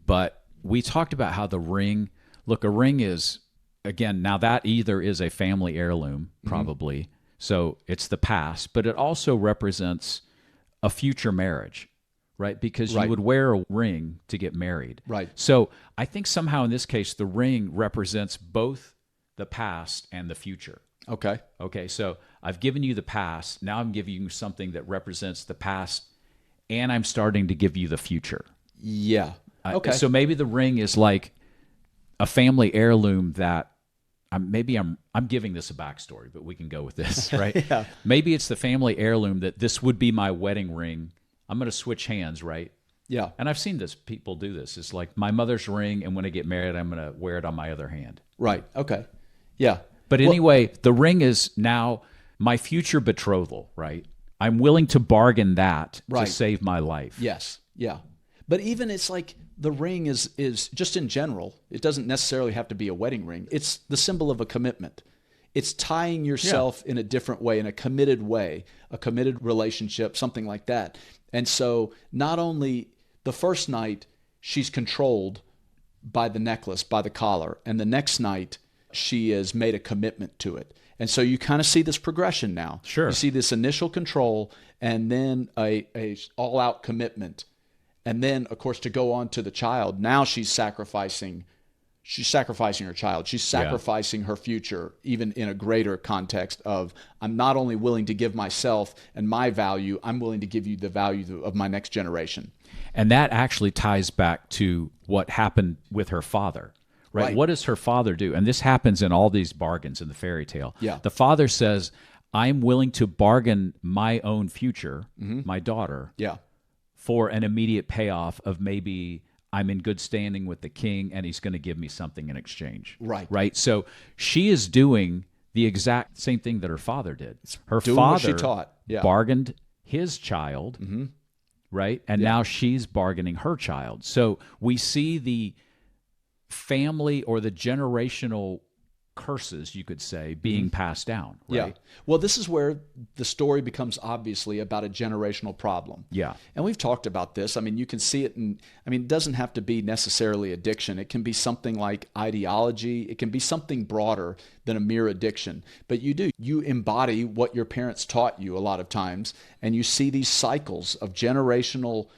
but we talked about how the ring, look, a ring is, again, now that either is a family heirloom, probably, so it's the past, but it also represents a future marriage, right? Because you would wear a ring to get married. Right. So I think somehow in this case, the ring represents both the past and the future. Okay. Okay, so I've given you the past. Now I'm giving you something that represents the past, and I'm starting to give you the future. Yeah. Okay. So maybe the ring is like a family heirloom that I'm giving this a backstory, but we can go with this, right? Yeah. Maybe it's the family heirloom that this would be my wedding ring. I'm going to switch hands, right? Yeah. And I've seen this. People do this. It's like my mother's ring, and when I get married, I'm going to wear it on my other hand. Right. Okay. Yeah. But anyway, the ring is now my future betrothal, right? I'm willing to bargain that to save my life. Yes. Yeah. But even it's like the ring is just in general, it doesn't necessarily have to be a wedding ring. It's the symbol of a commitment. It's tying yourself in a different way, in a committed way, a committed relationship, something like that. And so not only the first night she's controlled by the necklace, by the collar, and the next night she has made a commitment to it. And so you kind of see this progression now. Sure. You see this initial control and then a all-out commitment. And then, of course, to go on to the child, now she's sacrificing her child. She's sacrificing her future, even in a greater context of, I'm not only willing to give myself and my value, I'm willing to give you the value of my next generation. And that actually ties back to what happened with her father. Right? What does her father do? And this happens in all these bargains in the fairy tale. Yeah. The father says, I'm willing to bargain my own future, my daughter, for an immediate payoff of maybe I'm in good standing with the king and he's going to give me something in exchange. Right. So she is doing the exact same thing that her father did. Her father bargained his child, right? And now she's bargaining her child. So we see the family or the generational curses, you could say, being passed down, right? Yeah. Well, this is where the story becomes obviously about a generational problem. Yeah. And we've talked about this. I mean, you can see it it doesn't have to be necessarily addiction. It can be something like ideology. It can be something broader than a mere addiction. But you embody what your parents taught you a lot of times, and you see these cycles of generational,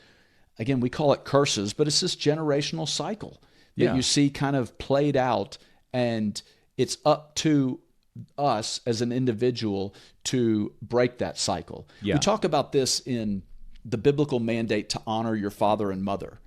again, we call it curses, but it's this generational cycle that you see kind of played out, and it's up to us as an individual to break that cycle. Yeah. We talk about this in the biblical mandate to honor your father and mother.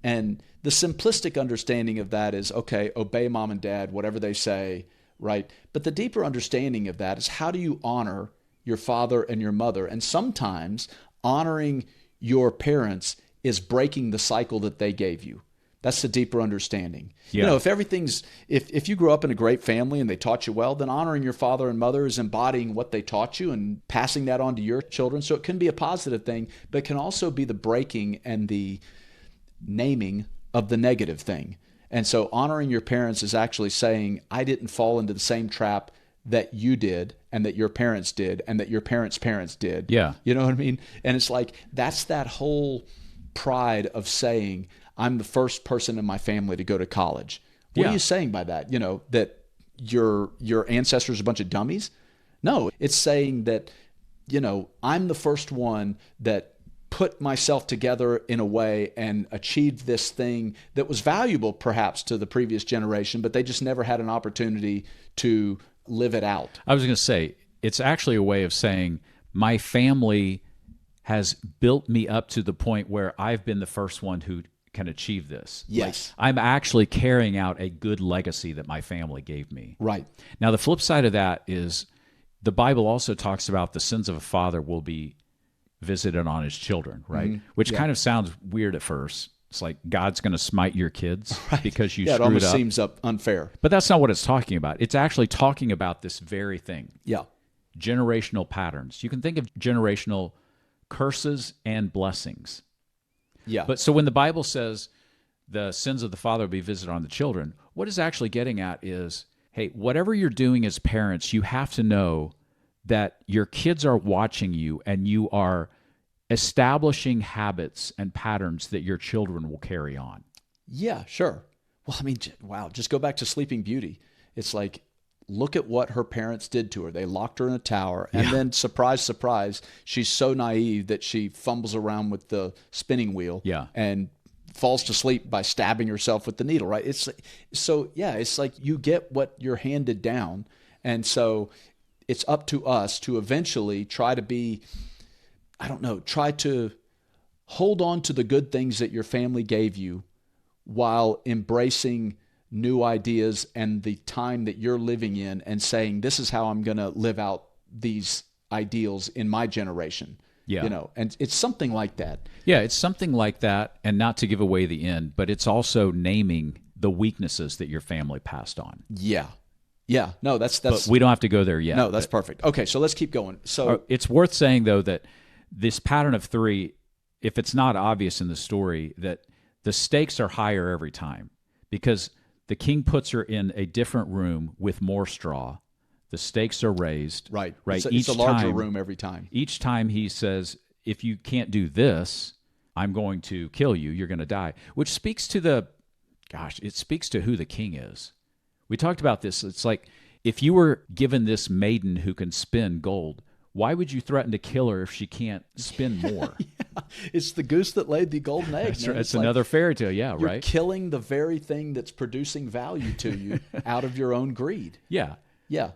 And the simplistic understanding of that is, okay, obey mom and dad, whatever they say, right? But the deeper understanding of that is, how do you honor your father and your mother? And sometimes honoring your parents is breaking the cycle that they gave you. That's the deeper understanding. Yeah. You know, if you grew up in a great family and they taught you well, then honoring your father and mother is embodying what they taught you and passing that on to your children. So it can be a positive thing, but it can also be the breaking and the naming of the negative thing. And so honoring your parents is actually saying, I didn't fall into the same trap that you did and that your parents did and that your parents' parents did. Yeah. You know what I mean? And it's like, that's that whole pride of saying, I'm the first person in my family to go to college. What Yeah. are you saying by that? You know, that your ancestors are a bunch of dummies? No, it's saying that, you know, I'm the first one that put myself together in a way and achieved this thing that was valuable perhaps to the previous generation, but they just never had an opportunity to live it out. I was going to say, it's actually a way of saying my family has built me up to the point where I've been the first one who can achieve this. Yes. Like, I'm actually carrying out a good legacy that my family gave me. Right. Now, the flip side of that is the Bible also talks about the sins of a father will be visited on his children, right? Mm-hmm. Which kind of sounds weird at first. It's like God's going to smite your kids because you Yeah, it screwed almost up. seems unfair. But that's not what it's talking about. It's actually talking about this very thing. Yeah. Generational patterns. You can think of generational curses and blessings. Yeah. But so when the Bible says the sins of the father will be visited on the children, what it's actually getting at is, hey, whatever you're doing as parents, you have to know that your kids are watching you and you are establishing habits and patterns that your children will carry on. Yeah, sure. Well, I mean, wow, just go back to Sleeping Beauty. It's like, look at what her parents did to her. They locked her in a tower, and then surprise, surprise, she's so naive that she fumbles around with the spinning wheel and falls to sleep by stabbing herself with the needle, right? It's like you get what you're handed down. And so it's up to us to eventually try to hold on to the good things that your family gave you while embracing new ideas and the time that you're living in and saying, this is how I'm going to live out these ideals in my generation. Yeah. You know, and it's something like that. Yeah, it's something like that, and not to give away the end, but it's also naming the weaknesses that your family passed on. Yeah. Yeah. No, that's But we don't have to go there yet. no, that's perfect. Okay, so let's keep going. So It's worth saying, though, that this pattern of three, if it's not obvious in the story, that the stakes are higher every time because the king puts her in a different room with more straw. The stakes are raised. right. Right. It's a larger room every time. Each time he says, if you can't do this, I'm going to kill you. You're going to die. Which speaks to it speaks to who the king is. We talked about this. It's like if you were given this maiden who can spin gold, why would you threaten to kill her if she can't spin more? Yeah. It's the goose that laid the golden egg. That's man. right. It's like another fairy tale. Yeah, you're right? killing the very thing that's producing value to you out of your own greed. Yeah. Yeah.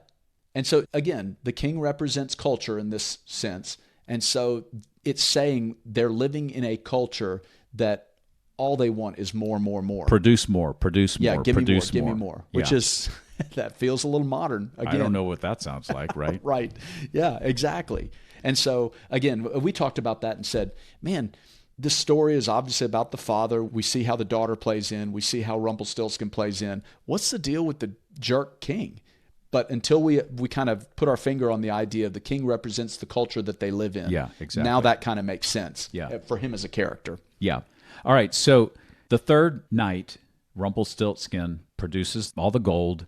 And so, again, the king represents culture in this sense. And so it's saying they're living in a culture that all they want is more, more, more. Produce more, produce more, Yeah, give me more, produce give me more. more. Which Yeah. is, that feels a little modern. Again, I don't know what that sounds like, right? Right. Yeah, exactly. And so, again, we talked about that and said, man, this story is obviously about the father. We see how the daughter plays in. We see how Rumpelstiltskin plays in. What's the deal with the jerk king? But until we kind of put our finger on the idea of the king represents the culture that they live in. Yeah, exactly. Now that kind of makes sense Yeah. for him as a character. Yeah. All right. So the third night, Rumpelstiltskin produces all the gold,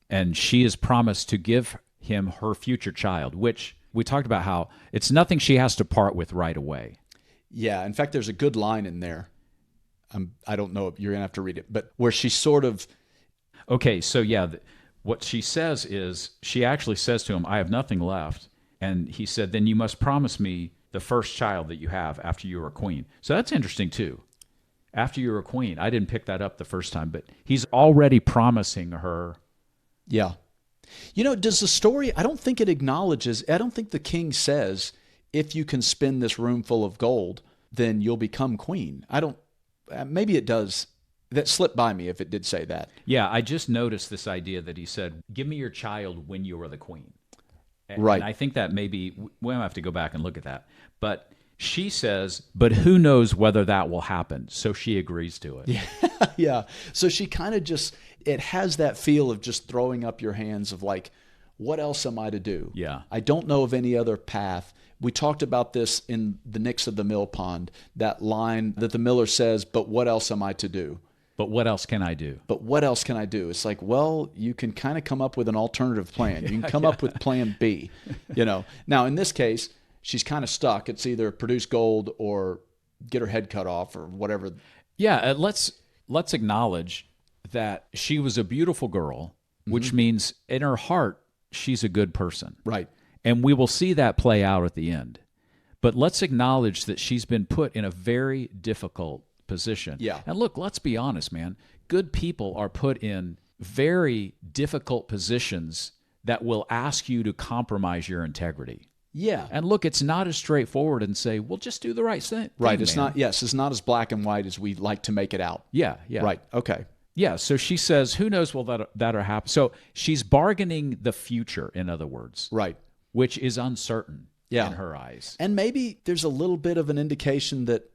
and she is promised to give him her future child, which we talked about how it's nothing she has to part with right away. Yeah. In fact, there's a good line in there. I don't know if you're going to have to read it, but where she sort of... Okay. So, yeah, what she says is she actually says to him, I have nothing left. And he said, then you must promise me the first child that you have after you're a queen. So that's interesting, too. After you're a queen. I didn't pick that up the first time, but he's already promising her. Yeah. You know, does the story, I don't think it acknowledges, I don't think the king says, if you can spin this room full of gold, then you'll become queen. Maybe it does. That slipped by me if it did say that. Yeah, I just noticed this idea that he said, give me your child when you are the queen. And, Right. And I think that maybe, we'll have to go back and look at that. But She says, but who knows whether that will happen? So she agrees to it. Yeah. Yeah. So she kind of just, it has that feel of just throwing up your hands of like, what else am I to do? Yeah. I don't know of any other path. We talked about this in the Nix of the Mill Pond, that line that the miller says, but what else am I to do? But what else can I do? But what else can I do? It's like, well, you can kind of come up with an alternative plan. You can come up with plan B, Now, in this case, she's kind of stuck. It's either produce gold or get her head cut off or whatever. Yeah, let's acknowledge that she was a beautiful girl, which means in her heart, she's a good person. Right. And we will see that play out at the end. But let's acknowledge that she's been put in a very difficult position. Yeah. And look, let's be honest, man. Good people are put in very difficult positions that will ask you to compromise your integrity. Yeah. And look, it's not as straightforward and say, well, just do the right thing. Right. It's man. not, yes, it's not as black and white as we like to make it out. Yeah, yeah. Right. Okay. Yeah, so she says, who knows will that'll happen. So she's bargaining the future, in other words. Right. Which is uncertain in her eyes. And maybe there's a little bit of an indication that,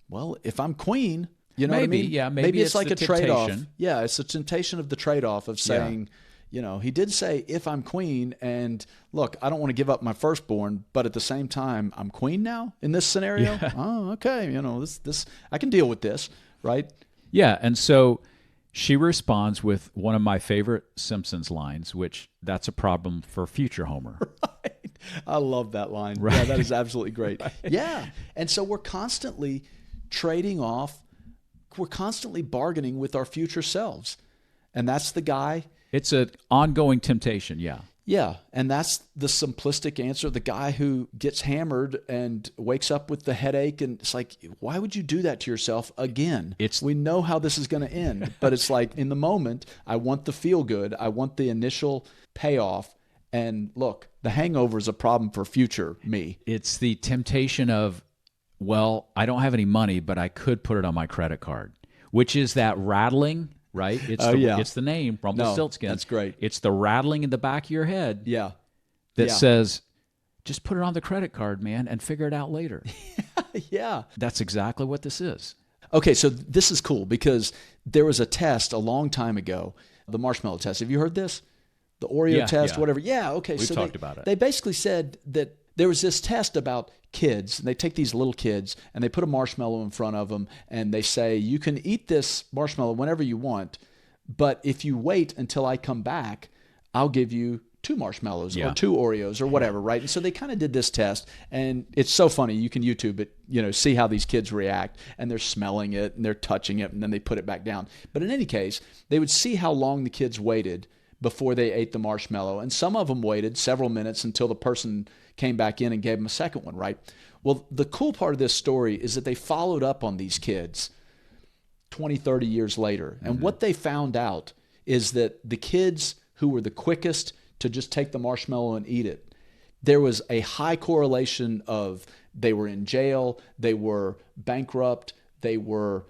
well, if I'm queen, you know what I mean? Yeah, maybe it's like a trade-off. temptation. Yeah, it's a temptation of the trade-off of saying, he did say, if I'm queen, and look, I don't want to give up my firstborn, but at the same time, I'm queen now in this scenario? Yeah. Oh, okay. This I can deal with this, right? Yeah, and so she responds with one of my favorite Simpsons lines, which that's a problem for future Homer. Right. I love that line. Right. Yeah, that is absolutely great. Right. Yeah. And so we're constantly trading off. We're constantly bargaining with our future selves. And that's the guy. It's an ongoing temptation, yeah. Yeah. And that's the simplistic answer. The guy who gets hammered and wakes up with the headache. And it's like, why would you do that to yourself again? We know how this is going to end. But it's like, in the moment, I want the feel good. I want the initial payoff. And look, the hangover is a problem for future me. It's the temptation of, well, I don't have any money, but I could put it on my credit card, which is that rattling, right? It's the name, Rumpelstiltskin. No, that's great. It's the rattling in the back of your head that Yeah. says, just put it on the credit card, man, and figure it out later. Yeah. That's exactly what this is. Okay, so this is cool because there was a test a long time ago, the marshmallow test. Have you heard this? The Oreo test, whatever. Yeah, okay. We've talked about it. They basically said that there was this test about kids, and they take these little kids and they put a marshmallow in front of them and they say, you can eat this marshmallow whenever you want, but if you wait until I come back, I'll give you 2 marshmallows or 2 Oreos or whatever, right? And so they kind of did this test, and it's so funny. You can YouTube it, see how these kids react, and they're smelling it and they're touching it, and then they put it back down. But in any case, they would see how long the kids waited before they ate the marshmallow. And some of them waited several minutes until the person came back in and gave them a second one, right? Well, the cool part of this story is that they followed up on these kids 20, 30 years later. And what they found out is that the kids who were the quickest to just take the marshmallow and eat it, there was a high correlation of they were in jail, they were bankrupt, they were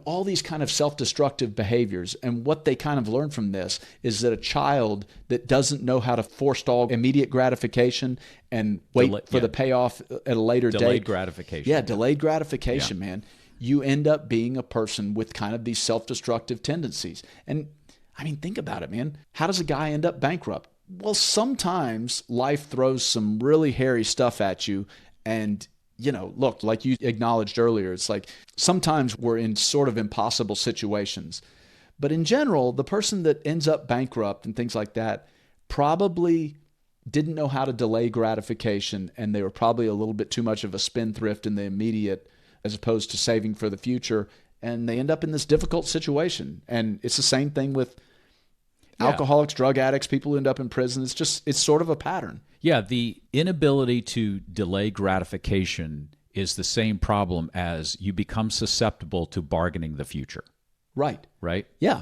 all these kind of self-destructive behaviors. And what they kind of learned from this is that a child that doesn't know how to forestall immediate gratification and wait for the payoff at a later date. Delayed gratification. Yeah, delayed gratification, man. You end up being a person with kind of these self-destructive tendencies. And I mean, think about it, man. How does a guy end up bankrupt? Well, sometimes life throws some really hairy stuff at you, and look, like you acknowledged earlier, it's like sometimes we're in sort of impossible situations. But in general, the person that ends up bankrupt and things like that probably didn't know how to delay gratification, and they were probably a little bit too much of a spendthrift in the immediate as opposed to saving for the future, and they end up in this difficult situation. And it's the same thing with alcoholics, drug addicts, people who end up in prison. It's sort of a pattern. Yeah, the inability to delay gratification is the same problem as you become susceptible to bargaining the future. Right. Right? Yeah.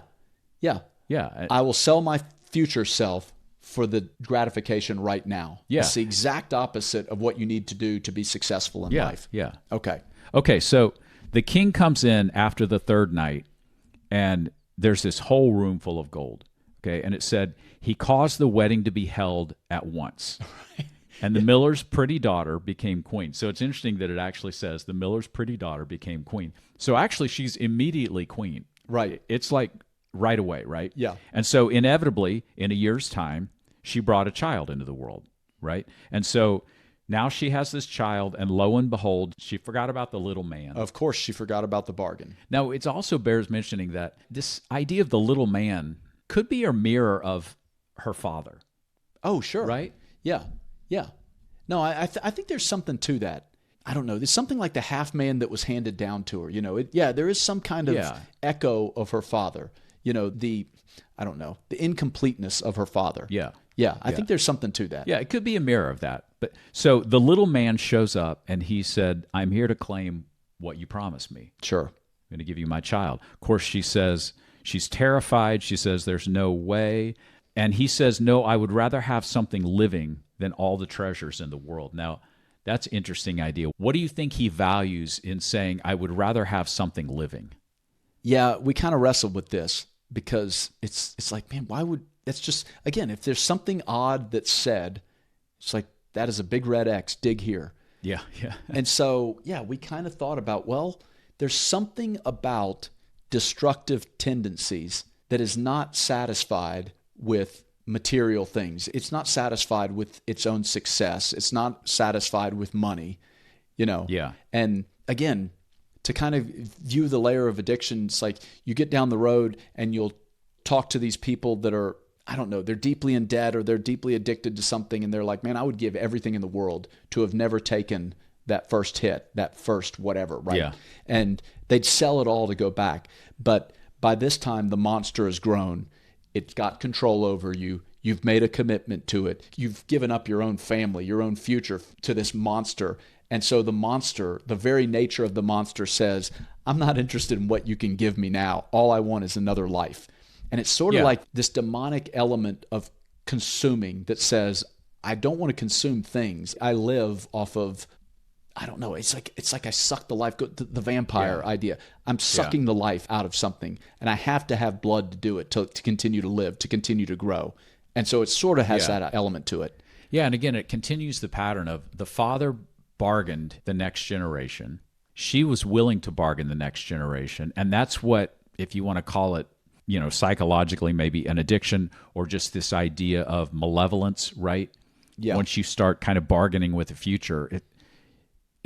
Yeah. Yeah. I will sell my future self for the gratification right now. Yeah. It's the exact opposite of what you need to do to be successful in life. Yeah. Okay, so the king comes in after the third night, and there's this whole room full of gold. Okay, and it said, he caused the wedding to be held at once. And the miller's pretty daughter became queen. So it's interesting that it actually says the miller's pretty daughter became queen. So actually, she's immediately queen. Right. It's like right away, right? Yeah. And so inevitably, in a year's time, she brought a child into the world, right? And so now she has this child, and lo and behold, she forgot about the little man. Of course, she forgot about the bargain. Now, it's also bears mentioning that this idea of the little man could be a mirror of her father. Oh, sure. Right? Yeah. Yeah. No, I think there's something to that. I don't know. There's something like the half man that was handed down to her. There is some kind of echo of her father. The incompleteness of her father. Yeah. Yeah, I think there's something to that. Yeah, it could be a mirror of that. But so the little man shows up and he said, I'm here to claim what you promised me. Sure. I'm going to give you my child. Of course, she says she's terrified. She says there's no way. And he says, no, I would rather have something living than all the treasures in the world. Now, that's an interesting idea. What do you think he values in saying, I would rather have something living? Yeah, we kind of wrestled with this because it's like, man, why would... It's just, again, if there's something odd that's said, it's like, that is a big red X, dig here. Yeah. And so, we kind of thought about, well, there's something about destructive tendencies that is not satisfied with material things. It's not satisfied with its own success. It's not satisfied with money, Yeah. And again, to kind of view the layer of addiction, it's like you get down the road and you'll talk to these people that are, I don't know, they're deeply in debt or they're deeply addicted to something. And they're like, man, I would give everything in the world to have never taken that first hit, that first whatever, right? Yeah. And they'd sell it all to go back. But by this time, the monster has grown. It's got control over you. You've made a commitment to it. You've given up your own family, your own future to this monster. And so the monster, the very nature of the monster says, I'm not interested in what you can give me now. All I want is another life. And it's sort of like this demonic element of consuming that says, I don't want to consume things. I live off of, I don't know. It's like I suck the life, the vampire idea. I'm sucking the life out of something, and I have to have blood to do it, to continue to live, to continue to grow. And so it sort of has that element to it. Yeah, and again, it continues the pattern of the father bargained the next generation. She was willing to bargain the next generation. And that's what, if you want to call it, psychologically, maybe an addiction or just this idea of malevolence, right? Yeah. Once you start kind of bargaining with the future,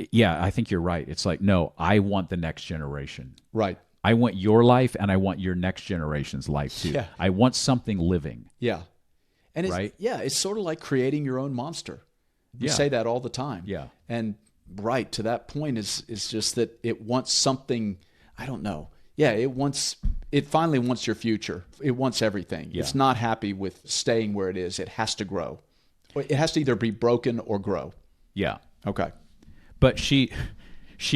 I think you're right. It's like, no, I want the next generation. Right. I want your life and I want your next generation's life too. Yeah. I want something living. Yeah. And it's, right? it's sort of like creating your own monster. We say that all the time. Yeah. And to that point is just that it wants something, I don't know. Yeah, it finally wants your future. It wants everything. Yeah. It's not happy with staying where it is. It has to grow. It has to either be broken or grow. Yeah. Okay. But she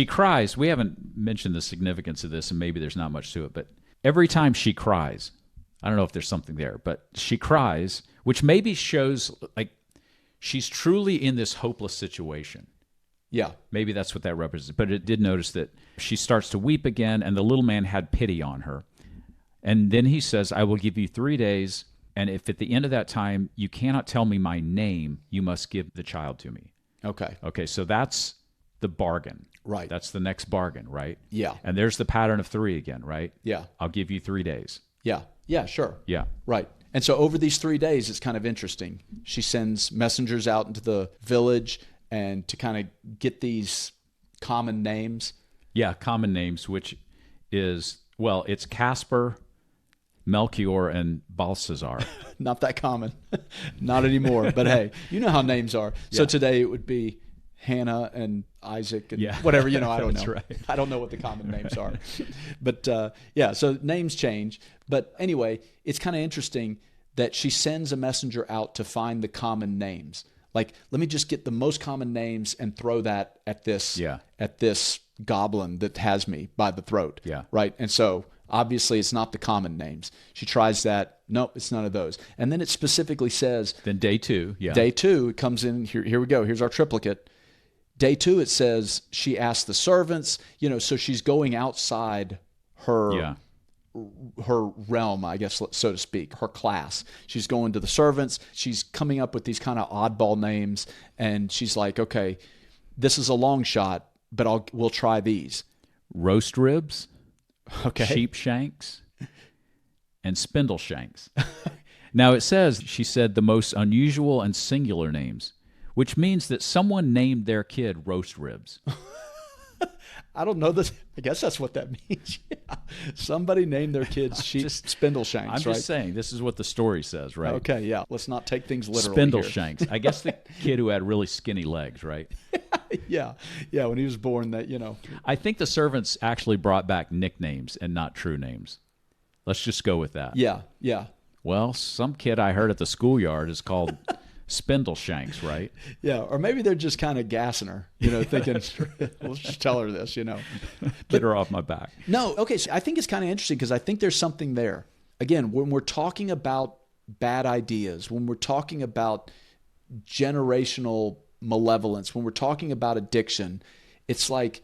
cries. We haven't mentioned the significance of this, and maybe there's not much to it, but every time she cries, I don't know if there's something there, but she cries, which maybe shows like she's truly in this hopeless situation. Yeah. Maybe that's what that represents. But it did notice that she starts to weep again, and the little man had pity on her. And then he says, I will give you 3 days, and if at the end of that time you cannot tell me my name, you must give the child to me. Okay. Okay, so that's the bargain. Right. That's the next bargain, right? Yeah. And there's the pattern of 3 again, right? Yeah. I'll give you 3 days. Yeah. Yeah, sure. Yeah. Right. And so over these 3 days, it's kind of interesting. She sends messengers out into the village and to kind of get these common names. Yeah, common names, which is, well, it's Casper, Melchior, and Balthazar. Not that common. Not anymore. But hey, you know how names are. So today it would be Hannah and Isaac and whatever, I don't know. Right. I don't know what the common names are. But so names change. But anyway, it's kind of interesting that she sends a messenger out to find the common names. Like, let me just get the most common names and throw that at this goblin that has me by the throat. Yeah. Right. And so obviously it's not the common names. She tries that. Nope, it's none of those. And then it specifically says. Then day 2. Yeah. Day 2, it comes in. Here we go. Here's our triplicate. Day 2, it says she asked the servants, so she's going outside her her realm, I guess, so to speak, her class. She's going to the servants. She's coming up with these kind of oddball names, and she's like, okay, this is a long shot, but we'll try these. Roast ribs, Okay. sheep shanks, and spindle shanks. Now it says, she said, the most unusual and singular names, which means that someone named their kid roast ribs. I don't know this. I guess that's what that means. Yeah. Somebody named their kids spindle shanks, I'm right? just saying, this is what the story says, right? Okay, yeah. Let's not take things literally Spindle here. shanks. I guess the kid who had really skinny legs, right? Yeah. Yeah, when he was born, that, I think the servants actually brought back nicknames and not true names. Let's just go with that. Yeah, yeah. Well, some kid I heard at the schoolyard is called Spindle Shanks, right? Yeah, or maybe they're just kind of gassing her, thinking, let's just tell her this, Get her off my back. No, okay, so I think it's kind of interesting because I think there's something there. Again, when we're talking about bad ideas, when we're talking about generational malevolence, when we're talking about addiction, it's like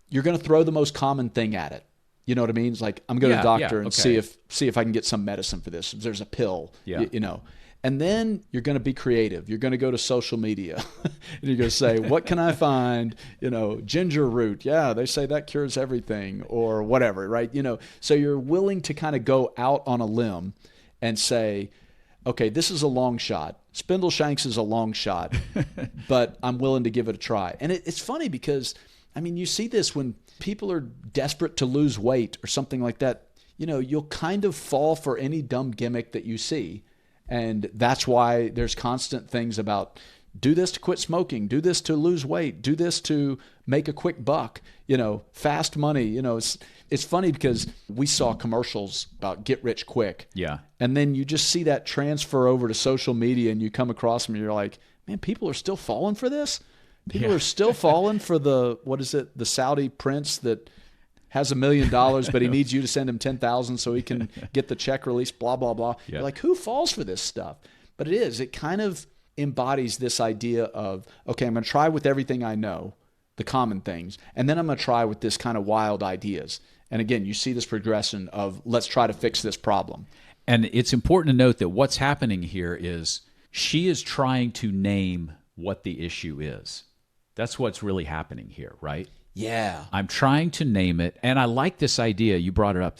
you're going to throw the most common thing at it. You know what I mean? It's like, I'm going to the doctor and see if I can get some medicine for this. If there's a pill, And then you're going to be creative. You're going to go to social media and you're going to say, what can I find? Ginger root. Yeah, they say that cures everything or whatever, right? So you're willing to kind of go out on a limb and say, okay, this is a long shot. Spindle Shanks is a long shot, but I'm willing to give it a try. And it's funny because, you see this when people are desperate to lose weight or something like that. You'll kind of fall for any dumb gimmick that you see. And that's why there's constant things about do this to quit smoking, do this to lose weight, do this to make a quick buck, fast money. It's funny because we saw commercials about get rich quick. Yeah. And then you just see that transfer over to social media and you come across them and you're like, man, people are still falling for this? People are still falling for the Saudi prince that has $1 million, but he needs you to send him 10,000 so he can get the check released, blah, blah, blah. Yeah. You're like, who falls for this stuff? But it kind of embodies this idea of, okay, I'm going to try with everything I know, the common things, and then I'm going to try with this kind of wild ideas. And again, you see this progression of let's try to fix this problem. And it's important to note that what's happening here is she is trying to name what the issue is. That's what's really happening here, right? Yeah. I'm trying to name it. And I like this idea. You brought it up.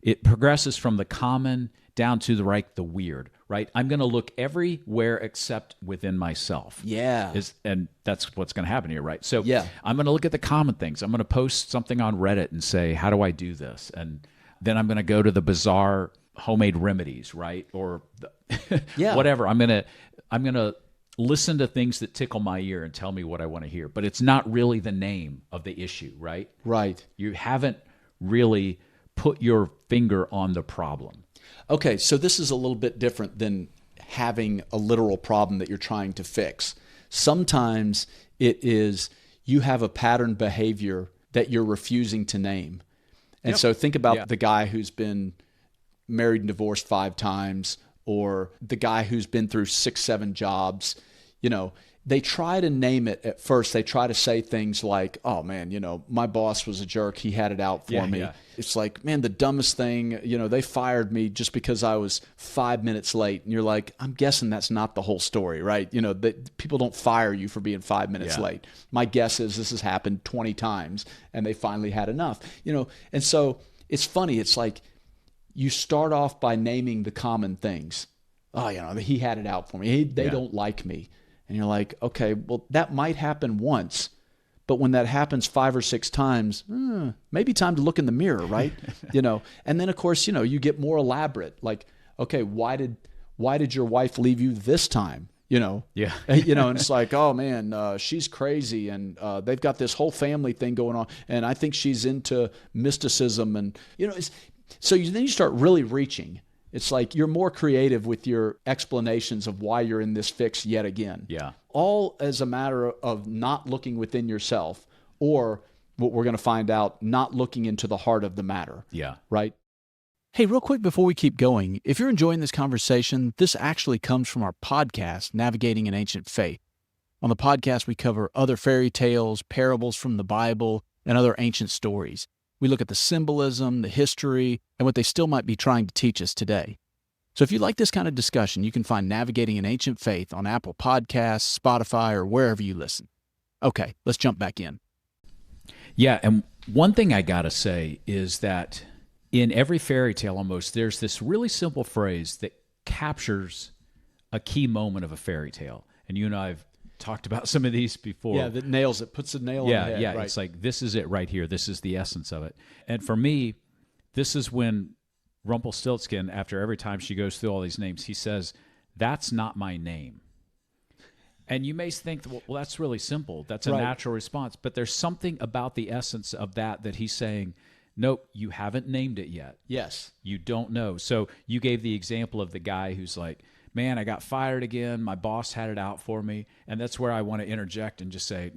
It progresses from the common down to the weird, right? I'm going to look everywhere except within myself. Yeah. And that's what's going to happen here, right? So yeah. I'm going to look at the common things. I'm going to post something on Reddit and say, how do I do this? And then I'm going to go to the bizarre homemade remedies, right? Or whatever. I'm going to listen to things that tickle my ear and tell me what I want to hear. But it's not really the name of the issue, right? Right. You haven't really put your finger on the problem. Okay, so this is a little bit different than having a literal problem that you're trying to fix. Sometimes it is you have a pattern behavior that you're refusing to name. And so think about the guy who's been married and divorced 5 times, or the guy who's been through 6, 7 jobs. They try to name it at first. They try to say things like, oh man, my boss was a jerk. He had it out for me. Yeah. It's like, man, the dumbest thing, they fired me just because I was 5 minutes late. And you're like, I'm guessing that's not the whole story, right? That people don't fire you for being 5 minutes late. My guess is this has happened 20 times and they finally had enough, And so it's funny. It's like you start off by naming the common things. Oh, he had it out for me. They don't like me. And you're like, okay, well, that might happen once, but when that happens 5 or 6 times, maybe time to look in the mirror, right? And then of course, you get more elaborate. Like, okay, why did your wife leave you this time? And it's like, oh man, she's crazy, and they've got this whole family thing going on, and I think she's into mysticism, and so then you start really reaching. It's like you're more creative with your explanations of why you're in this fix yet again. Yeah. All as a matter of not looking within yourself, or what we're going to find out, not looking into the heart of the matter. Yeah. Right? Hey, real quick before we keep going, if you're enjoying this conversation, this actually comes from our podcast, Navigating an Ancient Faith. On the podcast, we cover other fairy tales, parables from the Bible, and other ancient stories. We look at the symbolism, the history, and what they still might be trying to teach us today. So if you like this kind of discussion, you can find Navigating an Ancient Faith on Apple Podcasts, Spotify, or wherever you listen. Okay, let's jump back in. Yeah, and one thing I got to say is that in every fairy tale almost, there's this really simple phrase that captures a key moment of a fairy tale. And you and I have talked about some of these before. Yeah, that nails it, puts a nail on the head. Yeah, right. It's like, this is it right here. This is the essence of it. And for me, this is when Rumpelstiltskin, after every time she goes through all these names, he says, "That's not my name." And you may think, well, that's really simple. That's a natural response. But there's something about the essence of that he's saying, nope, you haven't named it yet. Yes. You don't know. So you gave the example of the guy who's like, man, I got fired again. My boss had it out for me. And that's where I want to interject and just say,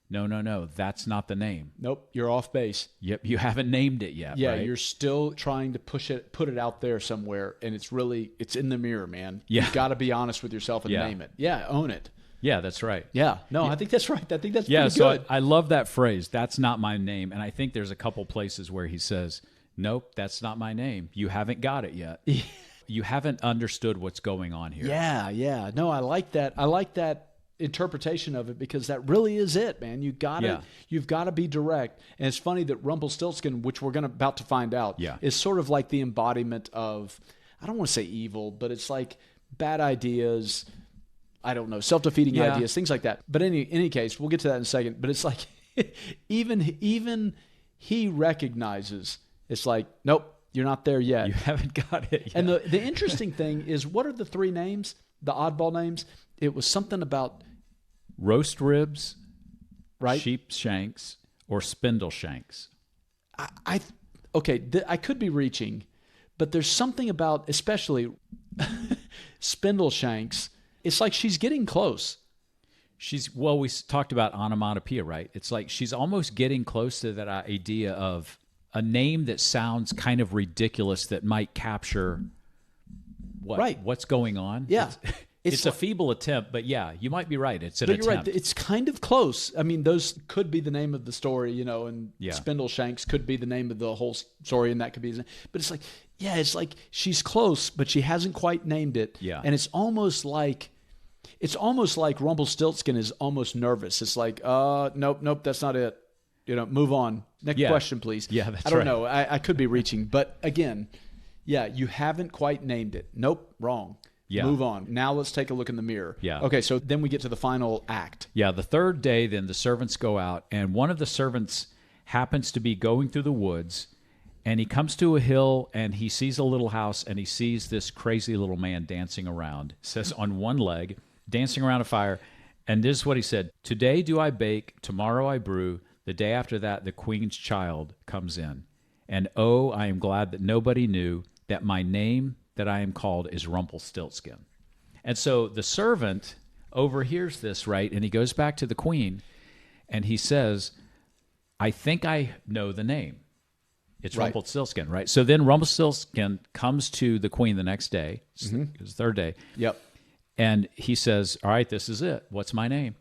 no, that's not the name. Nope, you're off base. Yep, you haven't named it yet. Yeah, right? You're still trying to put it out there somewhere, and it's in the mirror, man. Yeah. You got to be honest with yourself and name it. Yeah, own it. Yeah, that's right. Yeah, no, I think that's right. I think that's pretty so good. I love that phrase. That's not my name. And I think there's a couple places where he says, nope, that's not my name. You haven't got it yet. You haven't understood what's going on here. Yeah. No, I like that. I like that interpretation of it, because that really is it, man. You've got to be direct. And it's funny that Rumpelstiltskin, which we're about to find out, is sort of like the embodiment of, I don't want to say evil, but it's like bad ideas, I don't know, self-defeating ideas, things like that. But in any case, we'll get to that in a second. But it's like even he recognizes, it's like, nope, you're not there yet. You haven't got it yet. And the interesting thing is, what are the three names, the oddball names? It was something about roast ribs, right? Sheep shanks, or spindle shanks. I could be reaching, but there's something about, especially spindle shanks. It's like she's getting close. We talked about onomatopoeia, right? It's like she's almost getting close to that idea of a name that sounds kind of ridiculous that might capture what's going on. Yeah. It's a feeble attempt, but yeah, you might be right. It's an attempt. You're right. It's kind of close. I mean, those could be the name of the story, and Spindle Shanks could be the name of the whole story, and that could be his name. But it's like she's close, but she hasn't quite named it. Yeah. And it's almost like Rumpelstiltskin is almost nervous. It's like, nope, that's not it. Move on. Next question, please. Yeah, that's right. I don't know. I could be reaching, but again, you haven't quite named it. Nope, wrong. Yeah. Move on. Now let's take a look in the mirror. Yeah. Okay, so then we get to the final act. Yeah, the third day, then the servants go out, and one of the servants happens to be going through the woods, and he comes to a hill, and he sees a little house, and he sees this crazy little man dancing around. It says on one leg, dancing around a fire. And this is what he said: "Today do I bake, tomorrow I brew. The day after that, the queen's child comes in. And oh, I am glad that nobody knew that my name that I am called is Rumpelstiltskin." And so the servant overhears this, right? And he goes back to the queen and he says, "I think I know the name. It's right. Rumpelstiltskin," right? So then Rumpelstiltskin comes to the queen the next day. It's the third day. Yep. And he says, "All right, this is it. What's my name?"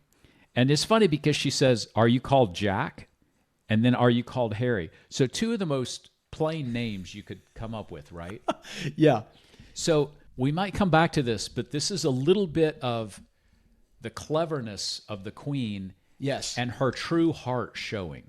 And it's funny because she says, "Are you called Jack?" And then, "Are you called Harry?" So two of the most plain names you could come up with, right? Yeah. So we might come back to this, but this is a little bit of the cleverness of the queen, yes, and her true heart showing,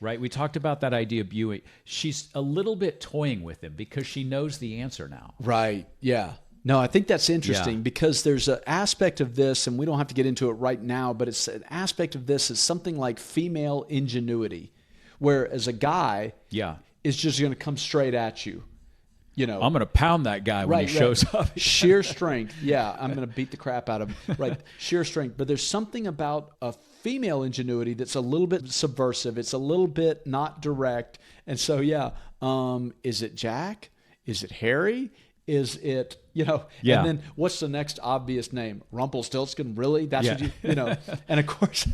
right? We talked about that idea of viewing. She's a little bit toying with him because she knows the answer now. Right, yeah. No, I think that's interesting because there's an aspect of this, and we don't have to get into it right now, but it's an aspect of this is something like female ingenuity, where as a guy is just going to come straight at you. I'm going to pound that guy when he shows up. Sheer strength. Yeah, I'm going to beat the crap out of him. Right, sheer strength. But there's something about a female ingenuity that's a little bit subversive. It's a little bit not direct. And so, is it Jack? Is it Harry? Is it, And then what's the next obvious name? Rumpelstiltskin? Really? That's what And of course,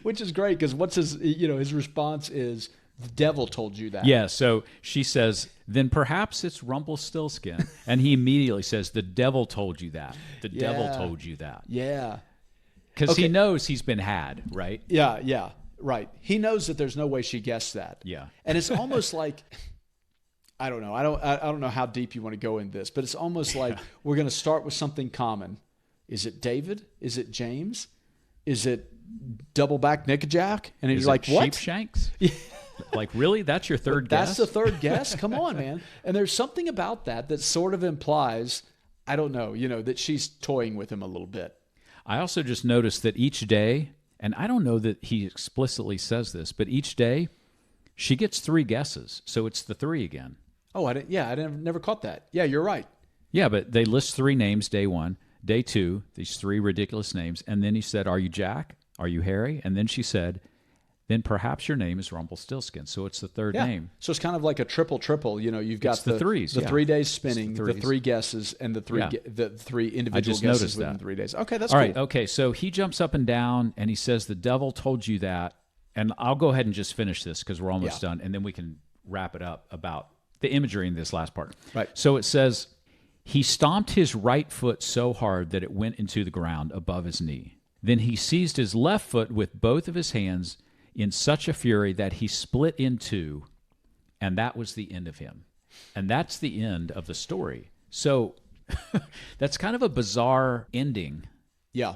which is great because what's his response is, "The devil told you that." Yeah, so she says, "Then perhaps it's Rumpelstiltskin." And he immediately says, "The devil told you that. The devil told you that." Yeah. Because he knows he's been had, right? Yeah. Right. He knows that there's no way she guessed that. Yeah. And it's almost like, I don't know. I don't know how deep you want to go in this, but it's almost like we're going to start with something common. Is it David? Is it James? Is it double-back Nickajack? And you're like, what? Sheepshanks? Like, really? That's your third guess? That's the third guess? Come on, man. And there's something about that sort of implies, I don't know, that she's toying with him a little bit. I also just noticed that each day, and I don't know that he explicitly says this, but each day she gets 3 guesses. So it's the 3 again. Oh, I never caught that. Yeah, you're right. Yeah, but they list 3 names day 1. Day 2, these 3 ridiculous names. And then he said, are you Jack? Are you Harry? And then she said, then perhaps your name is Rumpelstiltskin. So it's the third name. So it's kind of like a triple. You've got the threes. The 3 days spinning, the 3 guesses, and the 3 individual guesses within 3 days. Okay, that's all cool. right. Okay, so he jumps up and down and he says, the devil told you that. And I'll go ahead and just finish this because we're almost done. And then we can wrap it up about the imagery in this last part. Right. So it says, he stomped his right foot so hard that it went into the ground above his knee. Then he seized his left foot with both of his hands in such a fury that he split in 2, and that was the end of him. And that's the end of the story. So that's kind of a bizarre ending. Yeah.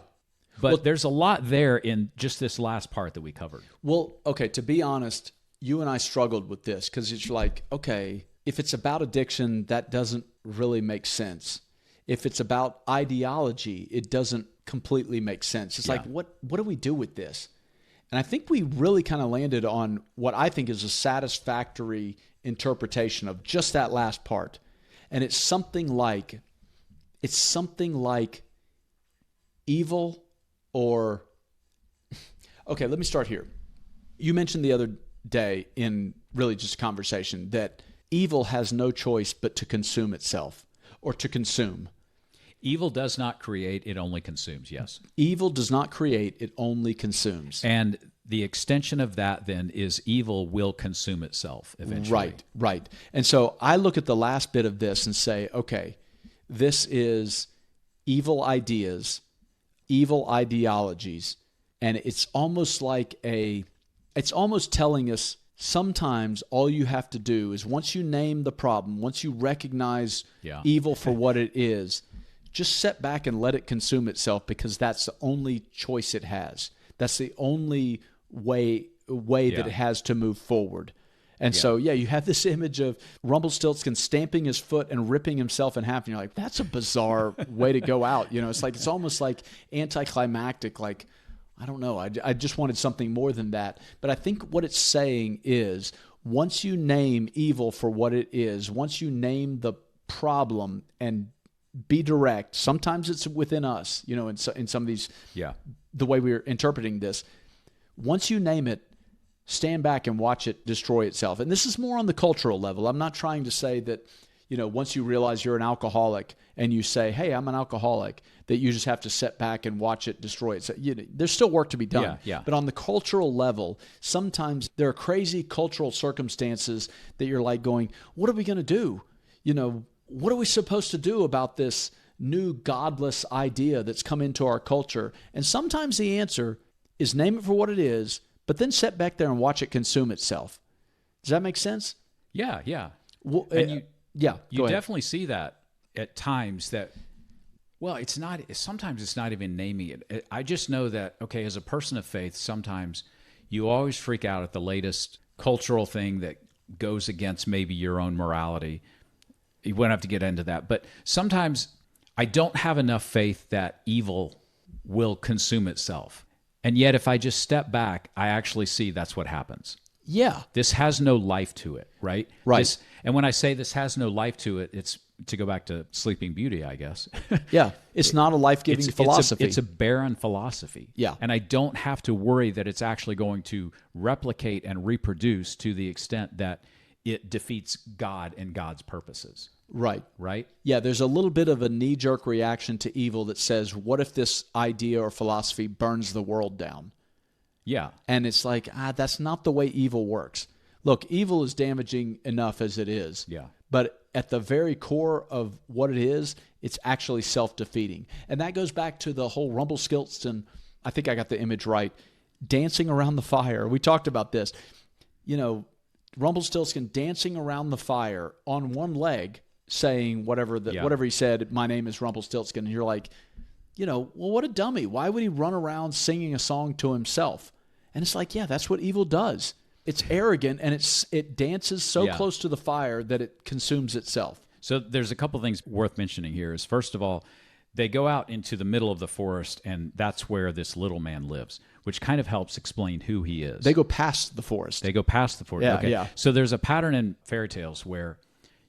But there's a lot there in just this last part that we covered. Well, okay, to be honest, you and I struggled with this because it's like, okay, if it's about addiction, that doesn't really make sense. If it's about ideology, it doesn't completely make sense. It's like, what do we do with this? And I think we really kind of landed on what I think is a satisfactory interpretation of just that last part. And it's something like evil or, okay, let me start here. You mentioned the other day in really just a conversation that evil has no choice but to consume itself or to consume. Evil does not create, it only consumes, yes. Evil does not create, it only consumes. And the extension of that then is evil will consume itself eventually. Right. And so I look at the last bit of this and say, okay, this is evil ideas, evil ideologies, and it's almost telling us sometimes all you have to do is once you name the problem, once you recognize evil for what it is, just sit back and let it consume itself because that's the only choice it has. That's the only way that it has to move forward. And so, you have this image of Rumpelstiltskin stamping his foot and ripping himself in half. And you're like, that's a bizarre way to go out. It's almost like anticlimactic. Like, I don't know. I just wanted something more than that. But I think what it's saying is once you name evil for what it is, once you name the problem and be direct, sometimes it's within us, in some of these, the way we're interpreting this. Once you name it, stand back and watch it destroy itself. And this is more on the cultural level. I'm not trying to say that, once you realize you're an alcoholic and you say, hey, I'm an alcoholic, that you just have to sit back and watch it destroy itself. There's still work to be done. But on the cultural level, sometimes there are crazy cultural circumstances that you're like going, what are we going to do? What are we supposed to do about this new godless idea that's come into our culture? And sometimes the answer is name it for what it is, but then sit back there and watch it consume itself. Does that make sense? Yeah. Well, and you ahead. definitely see that at times that, sometimes it's not even naming it. I just know that, okay, as a person of faith, sometimes you always freak out at the latest cultural thing that goes against maybe your own morality. You won't have to get into that. But sometimes I don't have enough faith that evil will consume itself. And yet if I just step back, I actually see that's what happens. Yeah. This has no life to it, right? Right. And when I say this has no life to it, it's to go back to Sleeping Beauty, I guess. Yeah. It's not a life-giving philosophy. It's a barren philosophy. Yeah. And I don't have to worry that it's actually going to replicate and reproduce to the extent that it defeats God and God's purposes. Right. Right? Yeah, there's a little bit of a knee-jerk reaction to evil that says, what if this idea or philosophy burns the world down? Yeah. And it's like, that's not the way evil works. Look, evil is damaging enough as it is. Yeah. But at the very core of what it is, it's actually self-defeating. And that goes back to the whole Rumpelstiltskin, I think I got the image right, dancing around the fire. We talked about this. Rumpelstiltskin dancing around the fire on one leg, saying whatever he said, my name is Rumpelstiltskin. And you're like, well, what a dummy. Why would he run around singing a song to himself? And it's like, yeah, that's what evil does. It's arrogant, and it dances so close to the fire that it consumes itself. So there's a couple things worth mentioning here. Is first of all, they go out into the middle of the forest, and that's where this little man lives, which kind of helps explain who he is. They go past the forest. Yeah, okay. Yeah. So there's a pattern in fairy tales where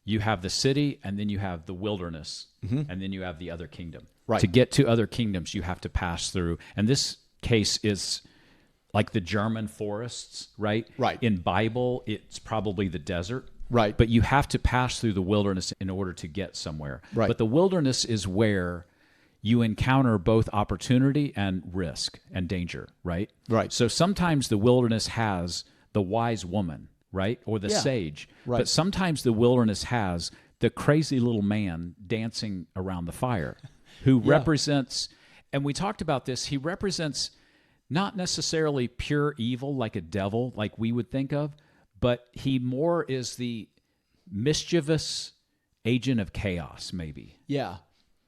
you have the city, and then you have the wilderness, and then you have the other kingdom. Right. To get to other kingdoms, you have to pass through. And this case is like the German forests, right? Right. In Bible, it's probably the desert. Right. But you have to pass through the wilderness in order to get somewhere. Right. But the wilderness is where you encounter both opportunity and risk and danger, right? Right. So sometimes the wilderness has the wise woman, right? Or the sage. Right. But sometimes the wilderness has the crazy little man dancing around the fire who represents, and we talked about this, he represents not necessarily pure evil like a devil, like we would think of, but he more is the mischievous agent of chaos, maybe. Yeah.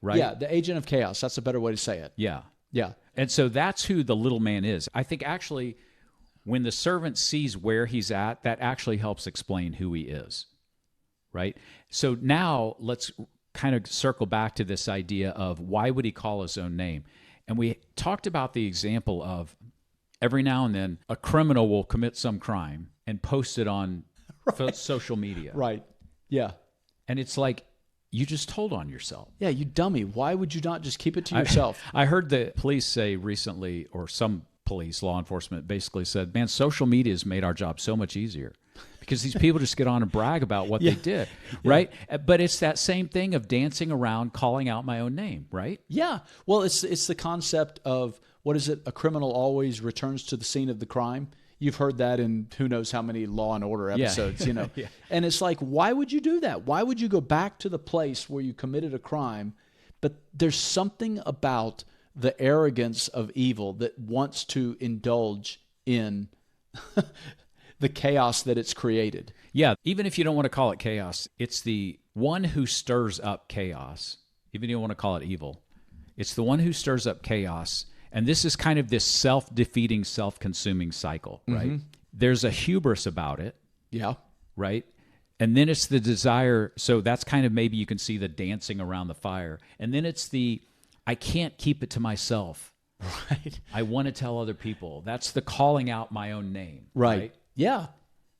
Right? Yeah, the agent of chaos. That's a better way to say it. Yeah. Yeah. And so that's who the little man is. I think actually when the servant sees where he's at, that actually helps explain who he is. Right? So now let's kind of circle back to this idea of why would he call his own name? And we talked about the example of every now and then a criminal will commit some crime and post it on social media. Right. Yeah. And it's like, you just told on yourself. Yeah, you dummy. Why would you not just keep it to yourself? I heard the police say recently, or some police, law enforcement, basically said, man, social media has made our job so much easier because these people just get on and brag about what they did, right? But it's that same thing of dancing around, calling out my own name, right? Yeah. Well, it's the concept of, what is it? A criminal always returns to the scene of the crime. You've heard that in who knows how many Law and Order episodes, Yeah. And it's like, why would you do that? Why would you go back to the place where you committed a crime? But there's something about the arrogance of evil that wants to indulge in the chaos that it's created. Yeah, even if you don't want to call it chaos, it's the one who stirs up chaos. Even if you don't want to call it evil, it's the one who stirs up chaos. And this is kind of this self-defeating, self-consuming cycle, right? Mm-hmm. There's a hubris about it. Yeah. Right? And then it's the desire. So that's kind of maybe you can see the dancing around the fire. And then it's the, I can't keep it to myself. Right. I want to tell other people. That's the calling out my own name. Right. Yeah.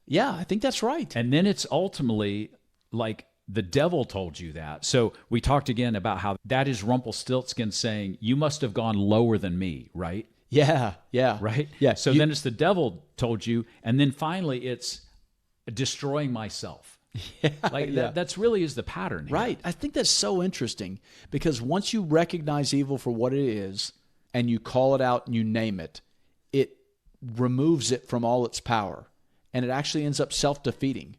Yeah, I think that's right. And then it's ultimately like, the devil told you that. So we talked again about how that is Rumpelstiltskin saying, you must have gone lower than me, right? Yeah, yeah. Right? Yeah. So then it's the devil told you, and then finally it's destroying myself. Yeah, that's really is the pattern here. Right. I think that's so interesting because once you recognize evil for what it is and you call it out and you name it, it removes it from all its power, and it actually ends up self-defeating.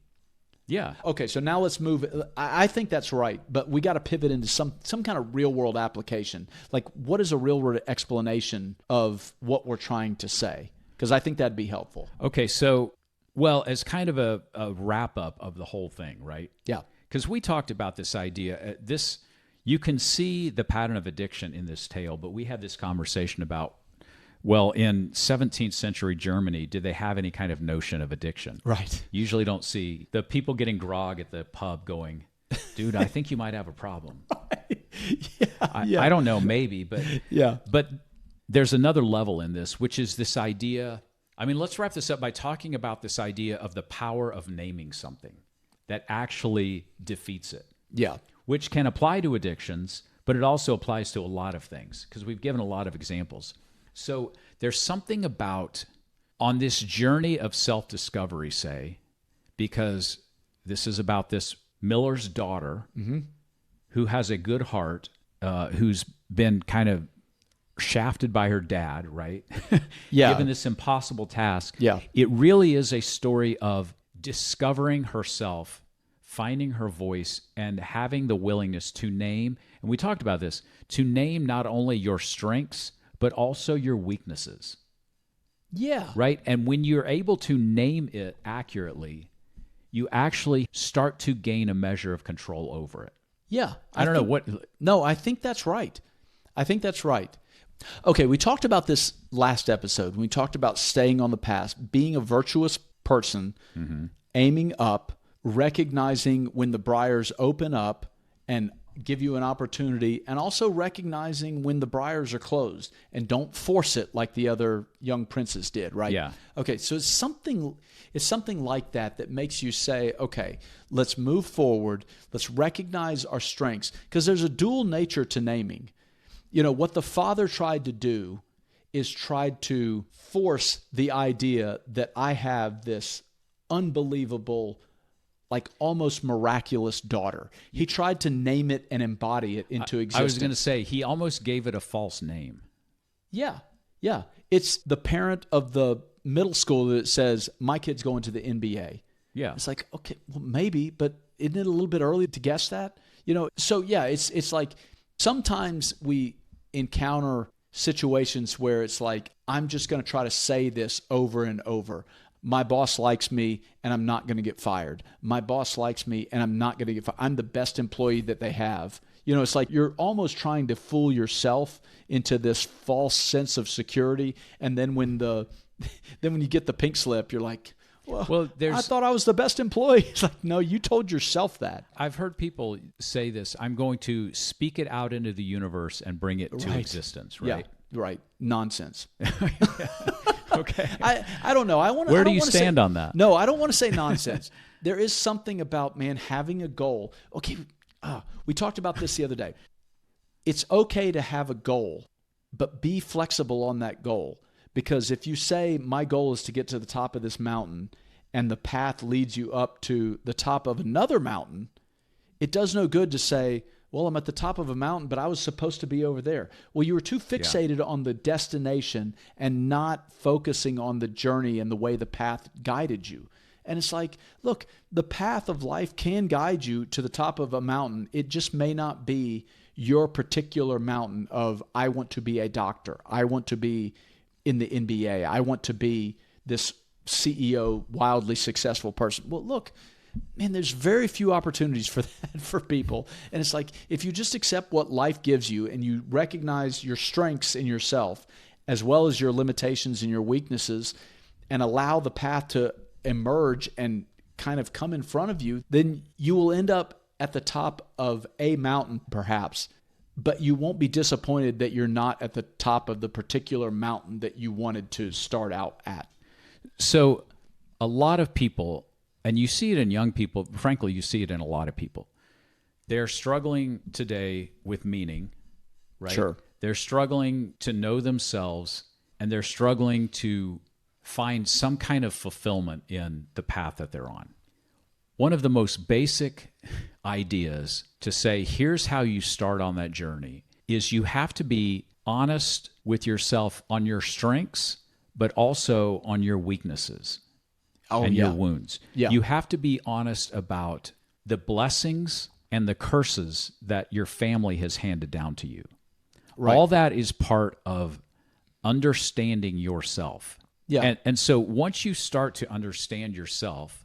Yeah. Okay, so now let's move. I think that's right, but we got to pivot into some kind of real world application. Like, what is a real world explanation of what we're trying to say? Because I think that'd be helpful. Okay, so, well, as kind of a wrap up of the whole thing, right? Yeah. Because we talked about this idea. You can see the pattern of addiction in this tale, but we had this conversation about, well, in 17th century Germany, did they have any kind of notion of addiction? Right. Usually don't see the people getting grog at the pub going, dude, I think you might have a problem. I don't know, maybe, but But there's another level in this, which is this idea. I mean, let's wrap this up by talking about this idea of the power of naming something that actually defeats it. Yeah. Which can apply to addictions, but it also applies to a lot of things because we've given a lot of examples. So there's something about on this journey of self-discovery, say, because this is about this miller's daughter who has a good heart, who's been kind of shafted by her dad, right? Yeah. Given this impossible task. Yeah. It really is a story of discovering herself, finding her voice, and having the willingness to name, and we talked about this, to name not only your strengths, but also your weaknesses. Yeah. Right? And when you're able to name it accurately, you actually start to gain a measure of control over it. Yeah. I don't know what. No, I think that's right. I think that's right. Okay, we talked about this last episode. We talked about staying on the path, being a virtuous person, aiming up, recognizing when the briars open up and give you an opportunity, and also recognizing when the briars are closed, and don't force it like the other young princes did, right? Yeah. Okay, so it's something like that makes you say, okay, let's move forward. Let's recognize our strengths, because there's a dual nature to naming. You know, what the Father tried to do is tried to force the idea that I have this unbelievable, like almost miraculous daughter. He tried to name it and embody it into existence. I was going to say, he almost gave it a false name. Yeah, yeah. It's the parent of the middle school that says, my kid's going to the NBA. Yeah. It's like, okay, well, maybe, but isn't it a little bit early to guess that? You know, so yeah, it's like sometimes we encounter situations where it's like, I'm just going to try to say this over and over. My boss likes me and I'm not going to get fired. My boss likes me and I'm not going to get fired. I'm the best employee that they have. You know, it's like you're almost trying to fool yourself into this false sense of security. And then when you get the pink slip, you're like, well, I thought I was the best employee. It's like, no, you told yourself that. I've heard people say this, I'm going to speak it out into the universe and bring it to existence, right? Yeah, right. Nonsense. Okay. I don't know. Where do you stand on that? No, I don't want to say nonsense. There is something about, man, having a goal. Okay, we talked about this the other day. It's okay to have a goal, but be flexible on that goal. Because if you say, my goal is to get to the top of this mountain, and the path leads you up to the top of another mountain, it does no good to say, well, I'm at the top of a mountain, but I was supposed to be over there. Well, you were too fixated on the destination and not focusing on the journey and the way the path guided you. And it's like, look, the path of life can guide you to the top of a mountain. It just may not be your particular mountain of, I want to be a doctor. I want to be in the NBA. I want to be this CEO, wildly successful person. Well, look, man, there's very few opportunities for that for people. And it's like, if you just accept what life gives you and you recognize your strengths in yourself, as well as your limitations and your weaknesses, and allow the path to emerge and kind of come in front of you, then you will end up at the top of a mountain, perhaps. But you won't be disappointed that you're not at the top of the particular mountain that you wanted to start out at. So a lot of people, and you see it in young people, frankly, you see it in a lot of people. They're struggling today with meaning, right? Sure. They're struggling to know themselves, and they're struggling to find some kind of fulfillment in the path that they're on. One of the most basic ideas to say, here's how you start on that journey, is you have to be honest with yourself on your strengths, but also on your weaknesses and your wounds. Yeah. You have to be honest about the blessings and the curses that your family has handed down to you. Right. All that is part of understanding yourself. Yeah. And so once you start to understand yourself,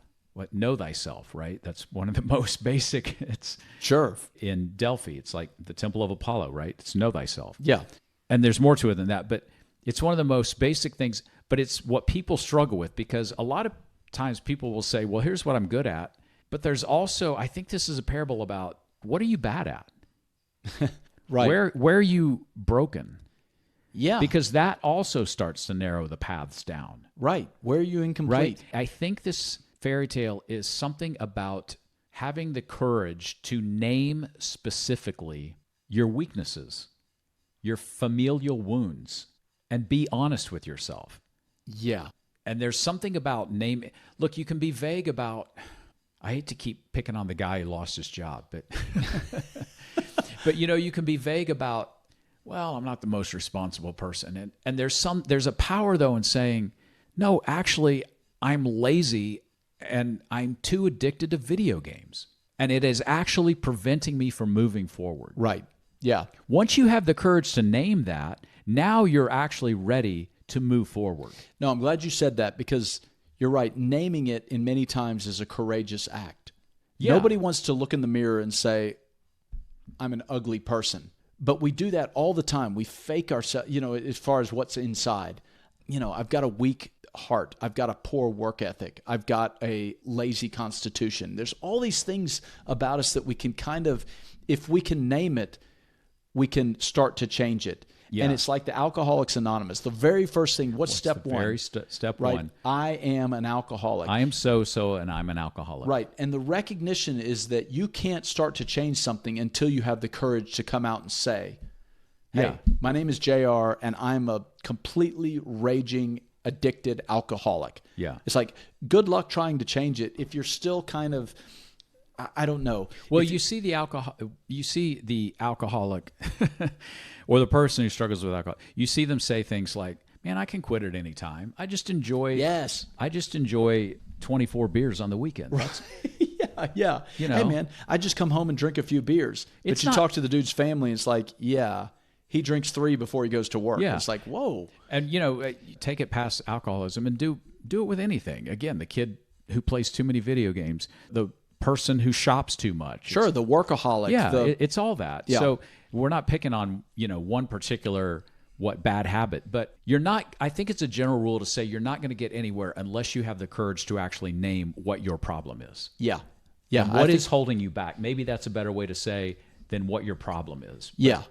know thyself, right? That's one of the most basic. It's sure. In Delphi, it's like the Temple of Apollo, right? It's know thyself. Yeah. And there's more to it than that, but it's one of the most basic things, but it's what people struggle with, because a lot of times people will say, well, here's what I'm good at. But there's also, I think this is a parable about, what are you bad at? Right. Where are you broken? Yeah. Because that also starts to narrow the paths down. Right. Where are you incomplete? Right. I think this fairy tale is something about having the courage to name specifically your weaknesses, your familial wounds, and be honest with yourself. Yeah. And there's something about naming. Look, you can be vague about, I hate to keep picking on the guy who lost his job, but but you can be vague about, well, I'm not the most responsible person. And there's a power though in saying, no, actually, I'm lazy and I'm too addicted to video games. And it is actually preventing me from moving forward. Right. Yeah. Once you have the courage to name that, now you're actually ready to move forward. No, I'm glad you said that, because you're right. Naming it in many times is a courageous act. Yeah. Nobody wants to look in the mirror and say, I'm an ugly person. But we do that all the time. We fake ourselves, as far as what's inside. I've got a weak heart. I've got a poor work ethic. I've got a lazy constitution. There's all these things about us that we can kind of, if we can name it, we can start to change it. Yeah. And it's like the Alcoholics Anonymous. The very first thing, what's step one? Step right? one. I am an alcoholic. I am so, and I'm an alcoholic. Right. And the recognition is that you can't start to change something until you have the courage to come out and say, hey, my name is JR, and I'm a completely raging, addicted alcoholic. Yeah. It's like, good luck trying to change it if you're still kind of, I don't know. Well, you see the alcoholic or the person who struggles with alcohol. You see them say things like, man, I can quit at any time. I just enjoy 24 beers on the weekend. Right. Yeah. Hey, man, I just come home and drink a few beers. But you talk to the dude's family, and it's like, yeah, he drinks 3 before he goes to work. Yeah. It's like, whoa. And, take it past alcoholism and do it with anything. Again, the kid who plays too many video games, the person who shops too much. Sure, the workaholic. Yeah, it's all that. Yeah. So we're not picking on, one particular bad habit, but you're not, I think it's a general rule to say you're not going to get anywhere unless you have the courage to actually name what your problem is. Yeah. Yeah. And what is holding you back? Maybe that's a better way to say than what your problem is. Yeah.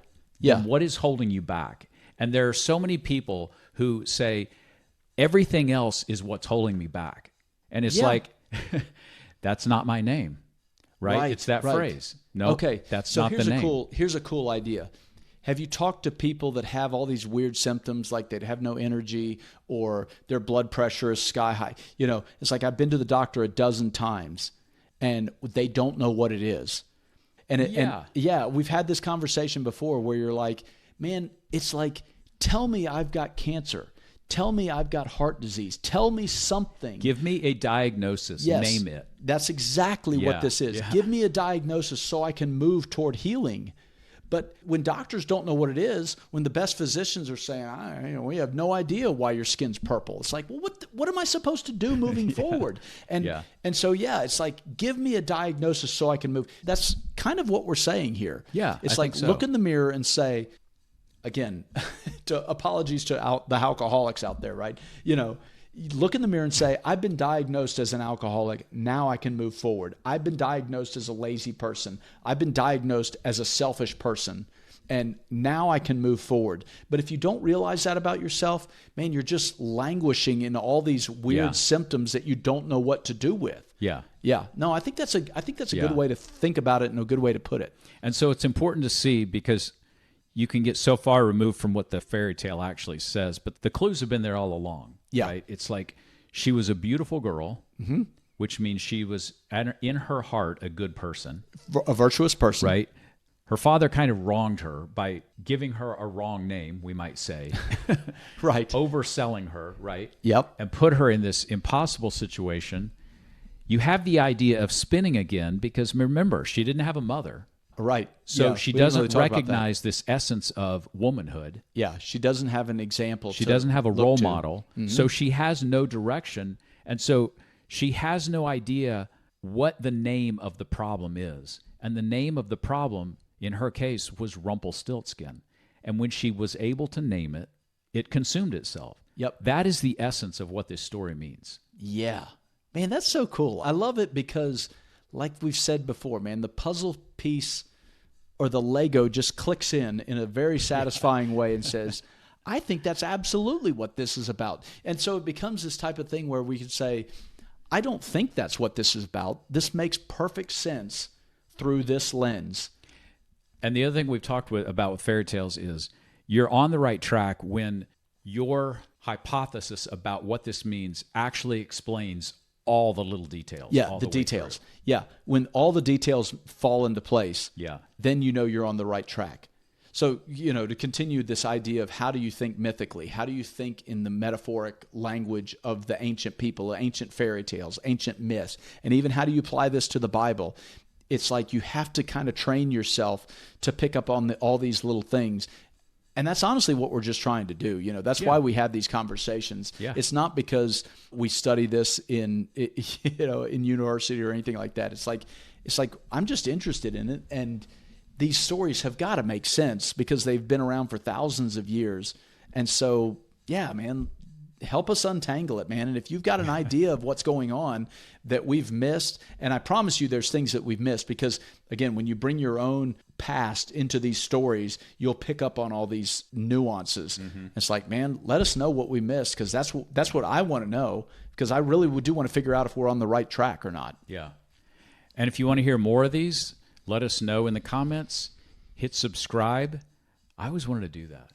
Yeah. What is holding you back? And there are so many people who say everything else is what's holding me back. And it's like, that's not my name, right? It's that phrase. No, okay, that's not the name. Here's a cool idea. Have you talked to people that have all these weird symptoms, like they'd have no energy or their blood pressure is sky high? It's like, I've been to the doctor a dozen times and they don't know what it is. And we've had this conversation before where you're like, man, it's like, tell me I've got cancer. Tell me I've got heart disease. Tell me something. Give me a diagnosis. Yes, name it. That's exactly what this is. Yeah. Give me a diagnosis so I can move toward healing. But when doctors don't know what it is, when the best physicians are saying, we have no idea why your skin's purple. It's like, well, what am I supposed to do moving forward? And so, it's like, give me a diagnosis so I can move. That's kind of what we're saying here. Yeah, it's like, look in the mirror and say, again, apologies to the alcoholics out there, right? Look in the mirror and say, I've been diagnosed as an alcoholic. Now I can move forward. I've been diagnosed as a lazy person. I've been diagnosed as a selfish person. And now I can move forward. But if you don't realize that about yourself, man, you're just languishing in all these weird symptoms that you don't know what to do with. Yeah. Yeah. No, I think that's a good way to think about it and a good way to put it. And so it's important to see, because you can get so far removed from what the fairy tale actually says, but the clues have been there all along. Yeah. Right? It's like she was a beautiful girl, which means she was, in her heart, a good person. A virtuous person. Right? Her father kind of wronged her by giving her a wrong name, we might say. Right. Overselling her, right? Yep. And put her in this impossible situation. You have the idea of spinning again, because remember, she didn't have a mother. Right. So she doesn't recognize this essence of womanhood. Yeah. She doesn't have an example. She doesn't have a role model. Mm-hmm. So she has no direction. And so she has no idea what the name of the problem is. And the name of the problem, in her case, was Rumpelstiltskin. And when she was able to name it, it consumed itself. Yep. That is the essence of what this story means. Yeah. Man, that's so cool. I love it because, like we've said before, man, the puzzle piece or the Lego just clicks in a very satisfying way and says, I think that's absolutely what this is about. And so it becomes this type of thing where we can say, I don't think that's what this is about. This makes perfect sense through this lens. And the other thing we've talked about with fairy tales is you're on the right track when your hypothesis about what this means actually explains all the little details. Yeah, the details. Yeah, when all the details fall into place, then you know you're on the right track. So, to continue this idea of how do you think mythically? How do you think in the metaphoric language of the ancient people, ancient fairy tales, ancient myths, and even how do you apply this to the Bible? It's like you have to kind of train yourself to pick up on all these little things. And that's honestly what we're just trying to do. You know, that's why we have these conversations. Yeah. It's not because we study this in, in university or anything like that. It's like I'm just interested in it. And these stories have got to make sense because they've been around for thousands of years. And so, yeah, man, help us untangle it, man. And if you've got an idea of what's going on that we've missed, and I promise you there's things that we've missed, because again, when you bring your own past into these stories, you'll pick up on all these nuances. It's like, man, let us know what we missed, because that's what I want to know, because I really do want to figure out if we're on the right track or not. Yeah. And if you want to hear more of these, let us know in the comments. Hit subscribe. I always wanted to do that.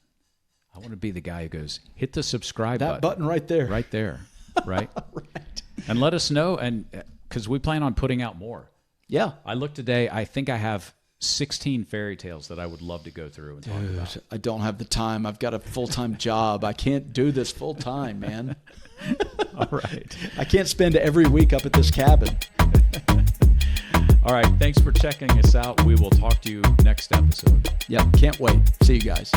I want to be the guy who goes, hit the subscribe button. That button right there. Right there. Right? Right. And let us know, and because we plan on putting out more. Yeah. I looked today. I think I have 16 fairy tales that I would love to go through and talk about. I don't have the time. I've got a full-time job. I can't do this full-time, man. All right. I can't spend every week up at this cabin. All right. Thanks for checking us out. We will talk to you next episode. Yep. Can't wait. See you guys.